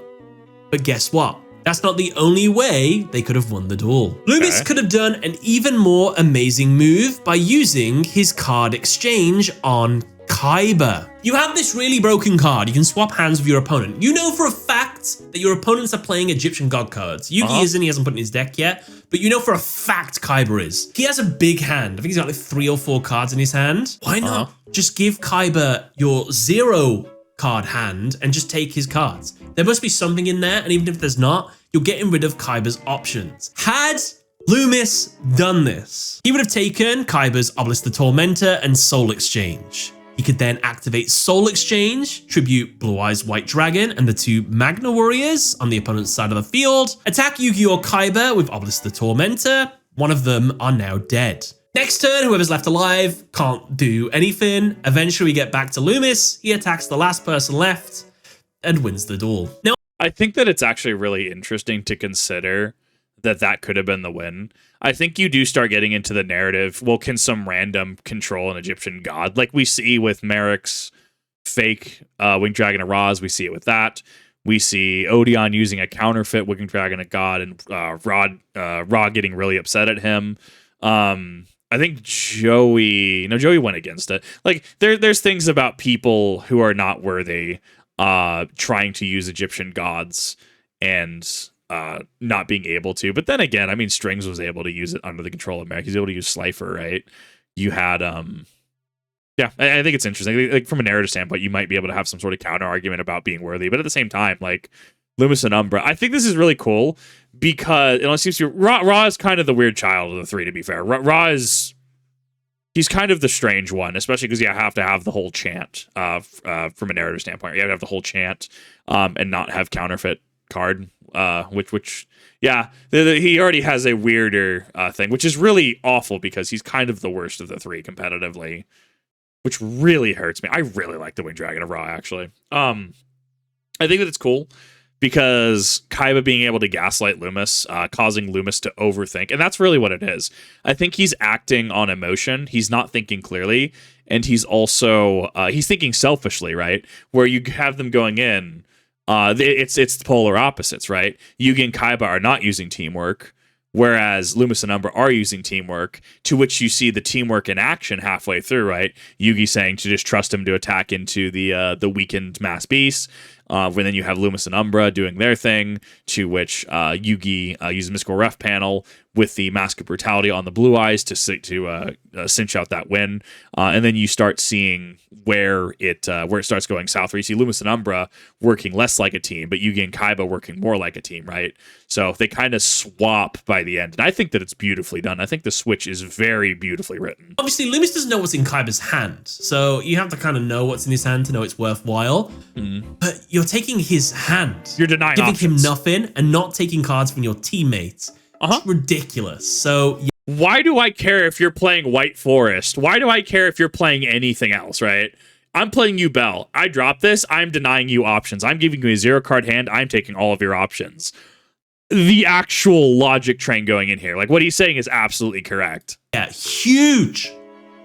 But guess what? That's not the only way they could have won the duel. Lumis could have done an even more amazing move by using his card exchange on Kaiba. You have this really broken card. You can swap hands with your opponent. You know for a fact that your opponents are playing Egyptian god cards. Yugi isn't, he hasn't put in his deck yet, but you know for a fact Kaiba is. He has a big hand. I think he's got like 3 or 4 cards in his hand. Why not just give Kaiba your 0 card hand and just take his cards? There must be something in there, and even if there's not, you're getting rid of Kaiba's options. Had Lumis done this, he would have taken Kaiba's Obelisk the Tormentor and Soul Exchange. He could then activate Soul Exchange, tribute Blue Eyes White Dragon and the 2 Magna Warriors on the opponent's side of the field, attack Yugi or Kaiba with Obelisk the Tormentor. One of them are now dead. Next turn, whoever's left alive can't do anything. Eventually we get back to Lumis. He attacks the last person left and wins the duel. Now, I think that it's actually really interesting to consider that could have been the win. I think you do start getting into the narrative. Well, can some random control an Egyptian god? Like we see with Merrick's fake Winged Dragon of Ra's, we see it with that. We see Odeon using a counterfeit Winged Dragon of God and Ra getting really upset at him. I think Joey went against it. Like there's things about people who are not worthy trying to use Egyptian gods and not being able to. But then again, I mean, Strings was able to use it under the control of Merrick. He's able to use Slifer, right? You had yeah, I think it's interesting. Like from a narrative standpoint, you might be able to have some sort of counter argument about being worthy, but at the same time, like Lumis and Umbra, I think this is really cool because it seems to Ra is kind of the weird child of the 3. To be fair, Ra is He's kind of the strange one, especially because you have to have the whole chant from a narrative standpoint. You have to have the whole chant and not have counterfeit card, which yeah, he already has a weirder thing, which is really awful because he's kind of the worst of the three competitively, which really hurts me. I really like the Winged Dragon of Ra, actually. I think that it's cool because Kaiba being able to gaslight Lumis, causing Lumis to overthink, and that's really what it is. I think he's acting on emotion. He's not thinking clearly, and he's also he's thinking selfishly, right? Where you have them going in, it's the polar opposites, right? Yugi and Kaiba are not using teamwork, whereas Lumis and Umbra are using teamwork, to which you see the teamwork in action halfway through, right? Yugi saying to just trust him to attack into the weakened mass beast. When then you have Lumis and Umbra doing their thing, to which Yugi uses Mystical Ref panel with the Mask of Brutality on the Blue Eyes to cinch out that win. And then you start seeing where it starts going south, where you see Lumis and Umbra working less like a team, but Yugi and Kaiba working more like a team, right? So they kind of swap by the end. And I think that it's beautifully done. I think the switch is very beautifully written. Obviously, Lumis doesn't know what's in Kaiba's hand, so you have to kind of know what's in his hand to know it's worthwhile. But you're taking his hand. You're denying giving options. him nothing and not taking cards from your teammates. It's ridiculous. So why do I care if you're playing White Forest? Why do I care if you're playing anything else, right? I'm playing you Bell. I drop this. I'm denying you options. I'm giving you a 0-card hand. I'm taking all of your options. The actual logic train going in here. Like, what he's saying is absolutely correct. Yeah, huge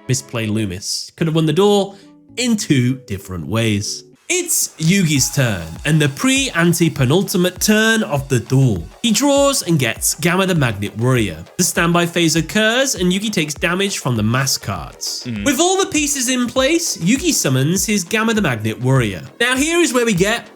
misplay Lumis. Could have won the duel in 2 different ways. It's Yugi's turn, and the pre-anti-penultimate turn of the duel. He draws and gets Gamma the Magnet Warrior. The standby phase occurs, and Yugi takes damage from the mass cards. With all the pieces in place, Yugi summons his Gamma the Magnet Warrior. Now here is where we get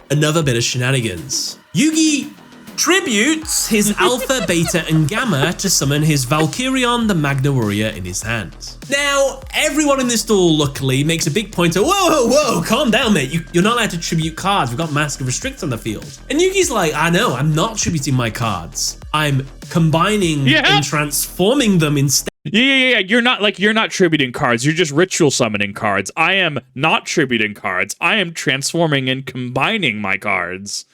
another bit of shenanigans. Yugi tributes his Alpha, Beta, and Gamma to summon his Valkyrion the Magna Warrior in his hand. Now, everyone in this duel, luckily, makes a big point of, whoa, calm down, mate. You're not allowed to tribute cards. We've got Mask of Restrict on the field. And Yugi's like, I know, I'm not tributing my cards. I'm combining and transforming them instead. Yeah. You're not tributing cards. You're just ritual summoning cards. I am not tributing cards. I am transforming and combining my cards.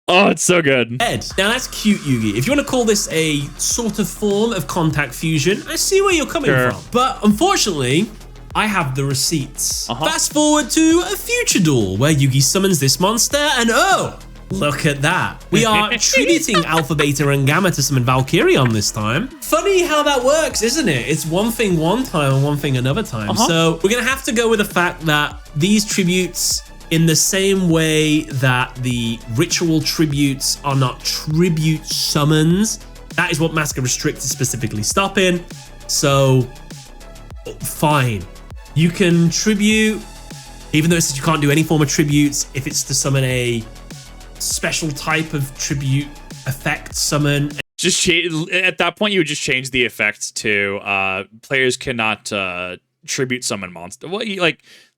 Oh, it's so good. Now that's cute, Yugi. If you want to call this a sort of form of contact fusion, I see where you're coming from. But unfortunately, I have the receipts. Fast forward to a future duel where Yugi summons this monster and oh, look at that. We are tributing Alpha, Beta, and Gamma to summon Valkyrion this time. Funny how that works, isn't it? It's one thing one time and one thing another time. So we're going to have to go with the fact that these tributes, in the same way that the ritual tributes are not tribute summons, that is what Mask of Restrict is specifically stopping. So, fine. You can tribute, even though it says you can't do any form of tributes, if it's to summon a special type of tribute effect summon. Just at that point, you would just change the effects to players cannot tribute summon monster.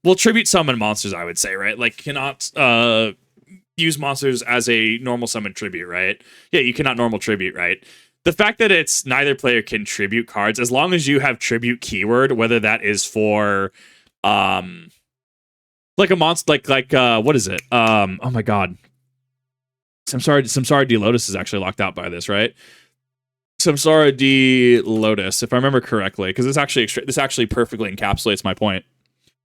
Well, tribute summon monsters, I would say, right? Like, cannot use monsters as a normal summon tribute, right? Yeah, you cannot normal tribute, right? The fact that it's neither player can tribute cards, as long as you have tribute keyword, whether that is for like a monster, like what is it? Oh my god. Samsara D Lotus is actually locked out by this, right? Samsara D Lotus, if I remember correctly, because this actually perfectly encapsulates my point.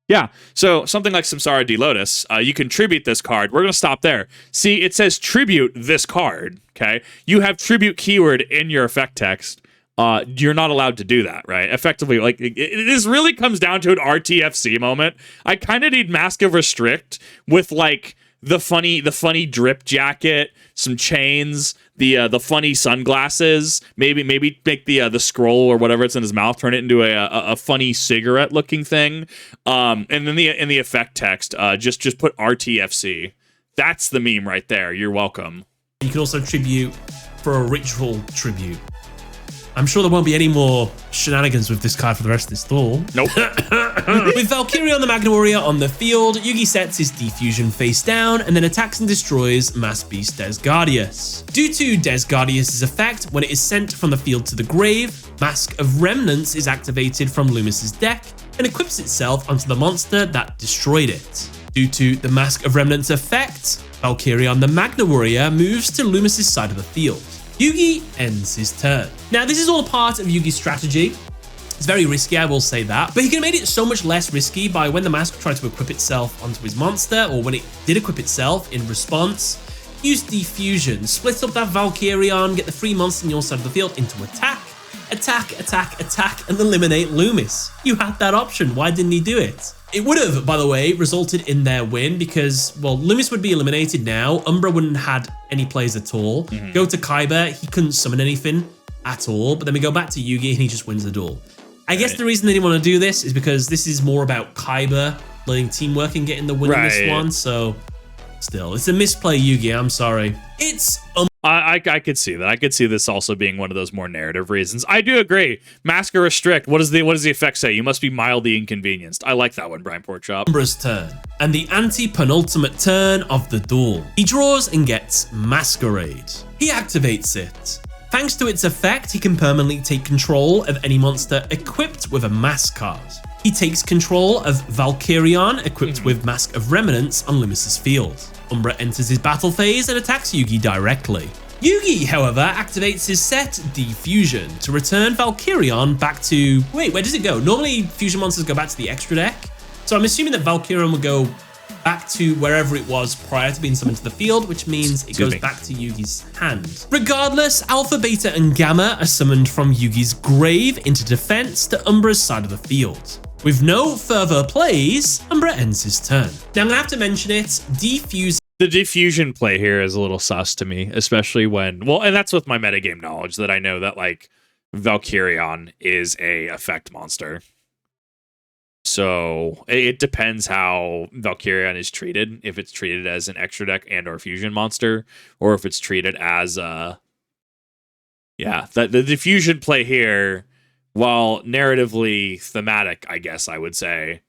Yeah, so something like Samsara D Lotus, you can tribute this card. We're going to stop there. See, it says tribute this card, okay? You have tribute keyword in your effect text. You're not allowed to do that, right? Effectively, like, this really comes down to an RTFC moment. I kind of need Mask of Restrict with, like, the funny drip jacket, some chains, the funny sunglasses, maybe make the scroll or whatever it's in his mouth, turn it into a funny cigarette looking thing, and then in the effect text, just put RTFC. That's the meme right there. You're welcome. You can also tribute for a ritual tribute. I'm sure there won't be any more shenanigans with this card for the rest of this duel. Nope. With Valkyria the Magna Warrior on the field, Yugi sets his Defusion face down and then attacks and destroys Mass Beast Desgardius. Due to Desgardius' effect, when it is sent from the field to the grave, Mask of Remnants is activated from Lumis' deck and equips itself onto the monster that destroyed it. Due to the Mask of Remnants effect, Valkyria the Magna Warrior moves to Lumis' side of the field. Yugi ends his turn. Now, this is all part of Yugi's strategy. It's very risky, I will say that, but he could have made it so much less risky by when the mask tried to equip itself onto his monster, or when it did equip itself in response, use Defusion, split up that Valkyrion, get the free monster on your side of the field into attack, and eliminate Lumis. You had that option, why didn't he do it? It would have, by the way, resulted in their win because, well, Lumis would be eliminated now, Umbra wouldn't have had any plays at all, go to Kaiba, he couldn't summon anything at all, but then we go back to Yugi and he just wins the duel. I guess the reason they didn't want to do this is because this is more about Kaiba learning teamwork and getting the win in this one, so still, it's a misplay, Yugi, I'm sorry. It's I could see that. I could see this also being one of those more narrative reasons. I do agree. Mask or Restrict. What does the effect say? You must be mildly inconvenienced. I like that one, Brian Porkchop. Umbra's turn, and the anti-penultimate turn of the duel. He draws and gets Masquerade. He activates it. Thanks to its effect, he can permanently take control of any monster equipped with a mask card. He takes control of Valkyrion, equipped with Mask of Remnants on Lumis' field. Umbra enters his battle phase and attacks Yugi directly. Yugi, however, activates his set Defusion to return Valkyrion back to... Wait, where does it go? Normally, fusion monsters go back to the extra deck. So I'm assuming that Valkyrion will go back to wherever it was prior to being summoned to the field, which means it goes back to Yugi's hand. Regardless, Alpha, Beta, and Gamma are summoned from Yugi's grave into defense to Umbra's side of the field. With no further plays, Umbra ends his turn. Now I'm gonna have to mention it, Defuse. The Defusion play here is a little sus to me, especially when, well, and that's with my metagame knowledge that I know that like Valkyrion is a effect monster. So it depends how Valkyrion is treated, if it's treated as an extra deck and or fusion monster, or if it's treated as the Defusion play here, while narratively thematic, I guess I would say,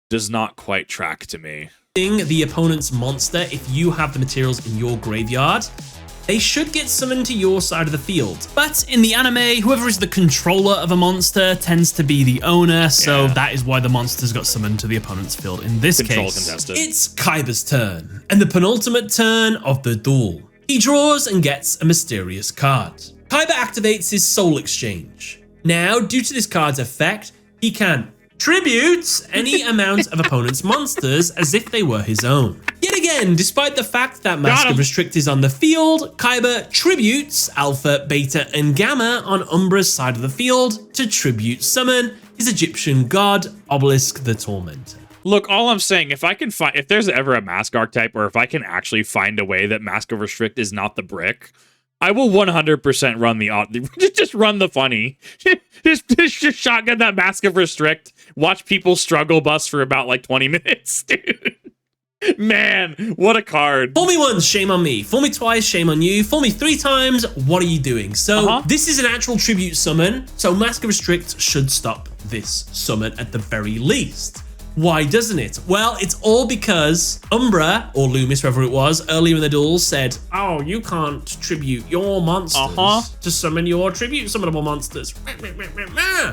does not quite track to me. The opponent's monster, if you have the materials in your graveyard, they should get summoned to your side of the field. But in the anime, whoever is the controller of a monster tends to be the owner, so that is why the monsters got summoned to the opponent's field. In this case, contested. It's Kaiba's turn, and the penultimate turn of the duel. He draws and gets a mysterious card. Kaiba activates his Soul Exchange. Now, due to this card's effect, he can tribute any amount of opponent's monsters as if they were his own. Yet again, despite the fact that Mask of Restrict is on the field, Kaiba tributes Alpha, Beta, and Gamma on Umbra's side of the field to tribute summon his Egyptian god, Obelisk the Tormentor. Look, all I'm saying, if there's ever a Mask archetype, or if I can actually find a way that Mask of Restrict is not the brick, I will 100% run just run the funny. just shotgun that Mask of Restrict. Watch people struggle bus for about like 20 minutes, dude. Man, what a card. Fool me once, shame on me. Fool me twice, shame on you. Fool me 3 times, what are you doing? So this is an actual tribute summon, so Mask of Restrict should stop this summon at the very least. Why doesn't it? Well, it's all because Umbra, or Lumis, whoever it was, earlier in the duel said, oh, you can't tribute your monsters to summon your tribute summonable monsters. And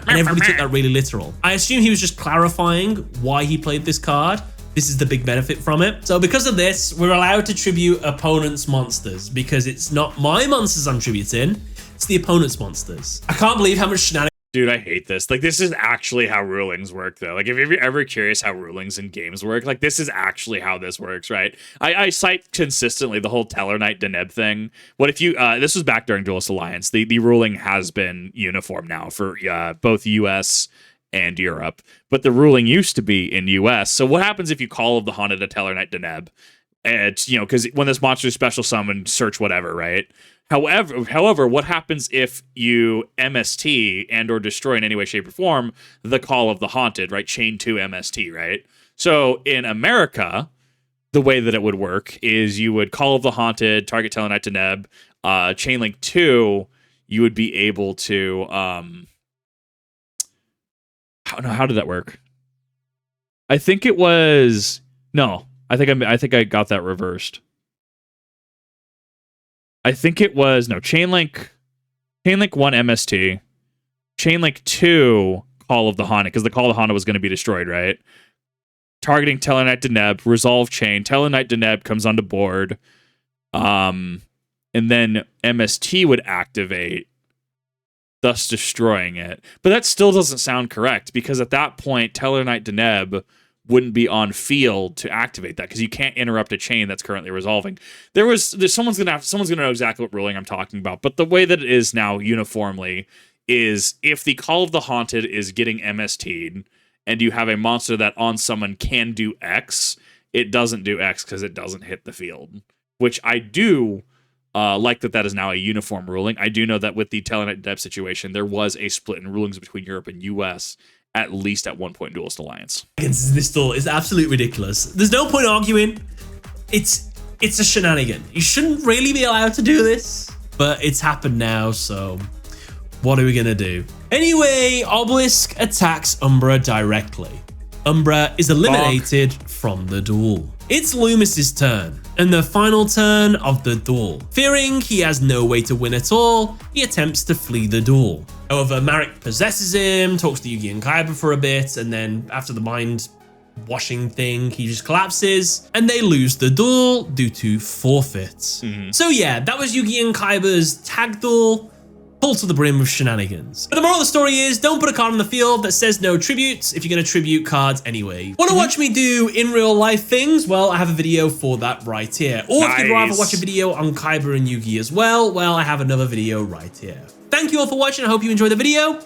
everybody took that really literal. I assume he was just clarifying why he played this card. This is the big benefit from it. So because of this, we're allowed to tribute opponent's monsters because it's not my monsters I'm tributing, it's the opponent's monsters. I can't believe how much shenanigans. Dude, I hate this. Like, this is actually how rulings work, though. Like, if you're ever curious how rulings in games work, like, this is actually how this works, right? I cite consistently the whole Tellarknight Deneb thing. What if you, this was back during Duelist Alliance. The ruling has been uniform now for both US and Europe, but the ruling used to be in US. So what happens if you call of the Haunted a Tellarknight Deneb? It's, you know, because when this monster is special summon, search whatever, right? However, what happens if you MST and or destroy in any way, shape, or form the Call of the Haunted, right? Chain 2 MST, right? So in America, the way that it would work is you would Call of the Haunted, target Tellarknight Deneb, Chain Link 2, you would be able to how did that work? I think it was no. I think I got that reversed. I think it was no Chainlink 1 MST, Chainlink 2 Call of the Haunted, because the Call of the Haunted was going to be destroyed, right? Targeting Tellarknight Deneb, resolve chain, Tellarknight Deneb comes onto board, and then MST would activate, thus destroying it. But that still doesn't sound correct, because at that point, Tellarknight Deneb wouldn't be on field to activate that, because you can't interrupt a chain that's currently resolving. Someone's gonna know exactly what ruling I'm talking about, but the way that it is now uniformly is if the Call of the Haunted is getting MST'd and you have a monster that on summon can do X, it doesn't do X because it doesn't hit the field, which I do like that is now a uniform ruling. I do know that with the Tellarknight Deneb situation, there was a split in rulings between Europe and US, at least at one point in Duelist Alliance. This duel is absolutely ridiculous. There's no point arguing. It's a shenanigan. You shouldn't really be allowed to do this, but it's happened now, so what are we gonna do? Anyway, Obelisk attacks Umbra directly. Umbra is eliminated from the duel. It's Lumis's turn, and the final turn of the duel. Fearing he has no way to win at all, he attempts to flee the duel. However, Marek possesses him, talks to Yugi and Kaiba for a bit, and then after the mind washing thing, he just collapses, and they lose the duel due to forfeits. So yeah, that was Yugi and Kaiba's tag duel. Full to the brim with shenanigans. But the moral of the story is, don't put a card on the field that says no tributes if you're going to tribute cards anyway. Want to watch me do in real life things? Well, I have a video for that right here. Or if you'd rather watch a video on Kaiba and Yugi as well, I have another video right here. Thank you all for watching. I hope you enjoyed the video.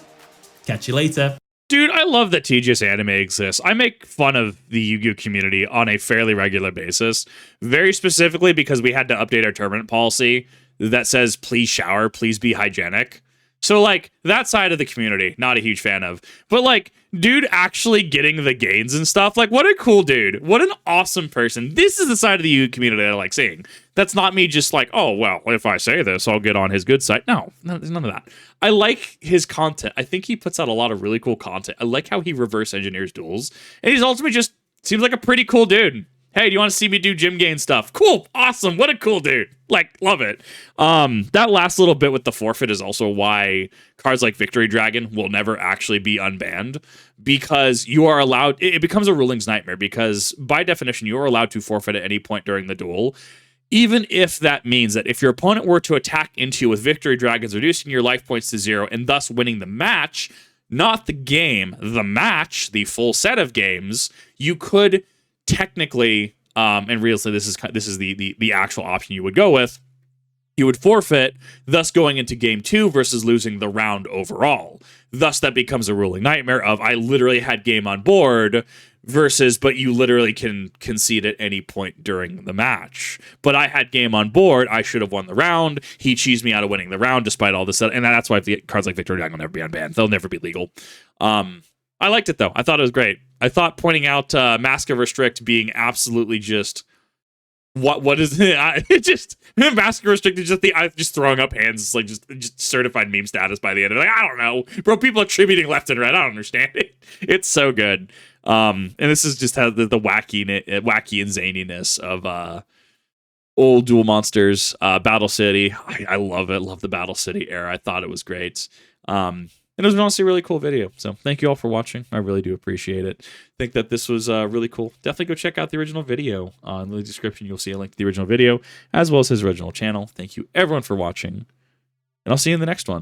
Catch you later. Dude, I love that TGS Anime exists. I make fun of the Yu-Gi-Oh community on a fairly regular basis, very specifically because we had to update our tournament policy that says, please shower, please be hygienic. So, like, that side of the community, not a huge fan of. But, like, dude actually getting the gains and stuff, like, what a cool dude. What an awesome person. This is the side of the Yu community that I like seeing. That's not me just like, oh, well, if I say this, I'll get on his good side. No, there's none of that. I like his content. I think he puts out a lot of really cool content. I like how he reverse engineers duels. And he's ultimately just seems like a pretty cool dude. Hey, do you want to see me do gym gain stuff? Cool. Awesome. What a cool dude. Like, love it. That last little bit with the forfeit is also why cards like Victory Dragon will never actually be unbanned, because you are allowed, it becomes a rulings nightmare, because by definition, you are allowed to forfeit at any point during the duel, even if that means that if your opponent were to attack into you with Victory Dragons, reducing your life points to 0 and thus winning the match, not the game, the match, the full set of games, you could technically, and realistically, this is the actual option you would go with. You would forfeit, thus going into game 2 versus losing the round overall. Thus, that becomes a ruling nightmare of I literally had game on board versus, but you literally can concede at any point during the match. But I had game on board. I should have won the round. He cheesed me out of winning the round despite all this. And that's why the cards like Victory Dragon will never be unbanned. They'll never be legal. I liked it, though. I thought it was great. I thought pointing out Mask of Restrict being absolutely just... What is it? It just... Mask of Restrict is just just throwing up hands. It's like just certified meme status by the end of it. Like, I don't know. Bro, people are attributing left and right. I don't understand it. It's so good. And this is just how the wacky and zaniness of old Duel Monsters. Battle City. I love it. Love the Battle City era. I thought it was great. And it was honestly a really cool video. So thank you all for watching. I really do appreciate it. Think that this was really cool. Definitely go check out the original video. In the description, you'll see a link to the original video, as well as his original channel. Thank you, everyone, for watching. And I'll see you in the next one.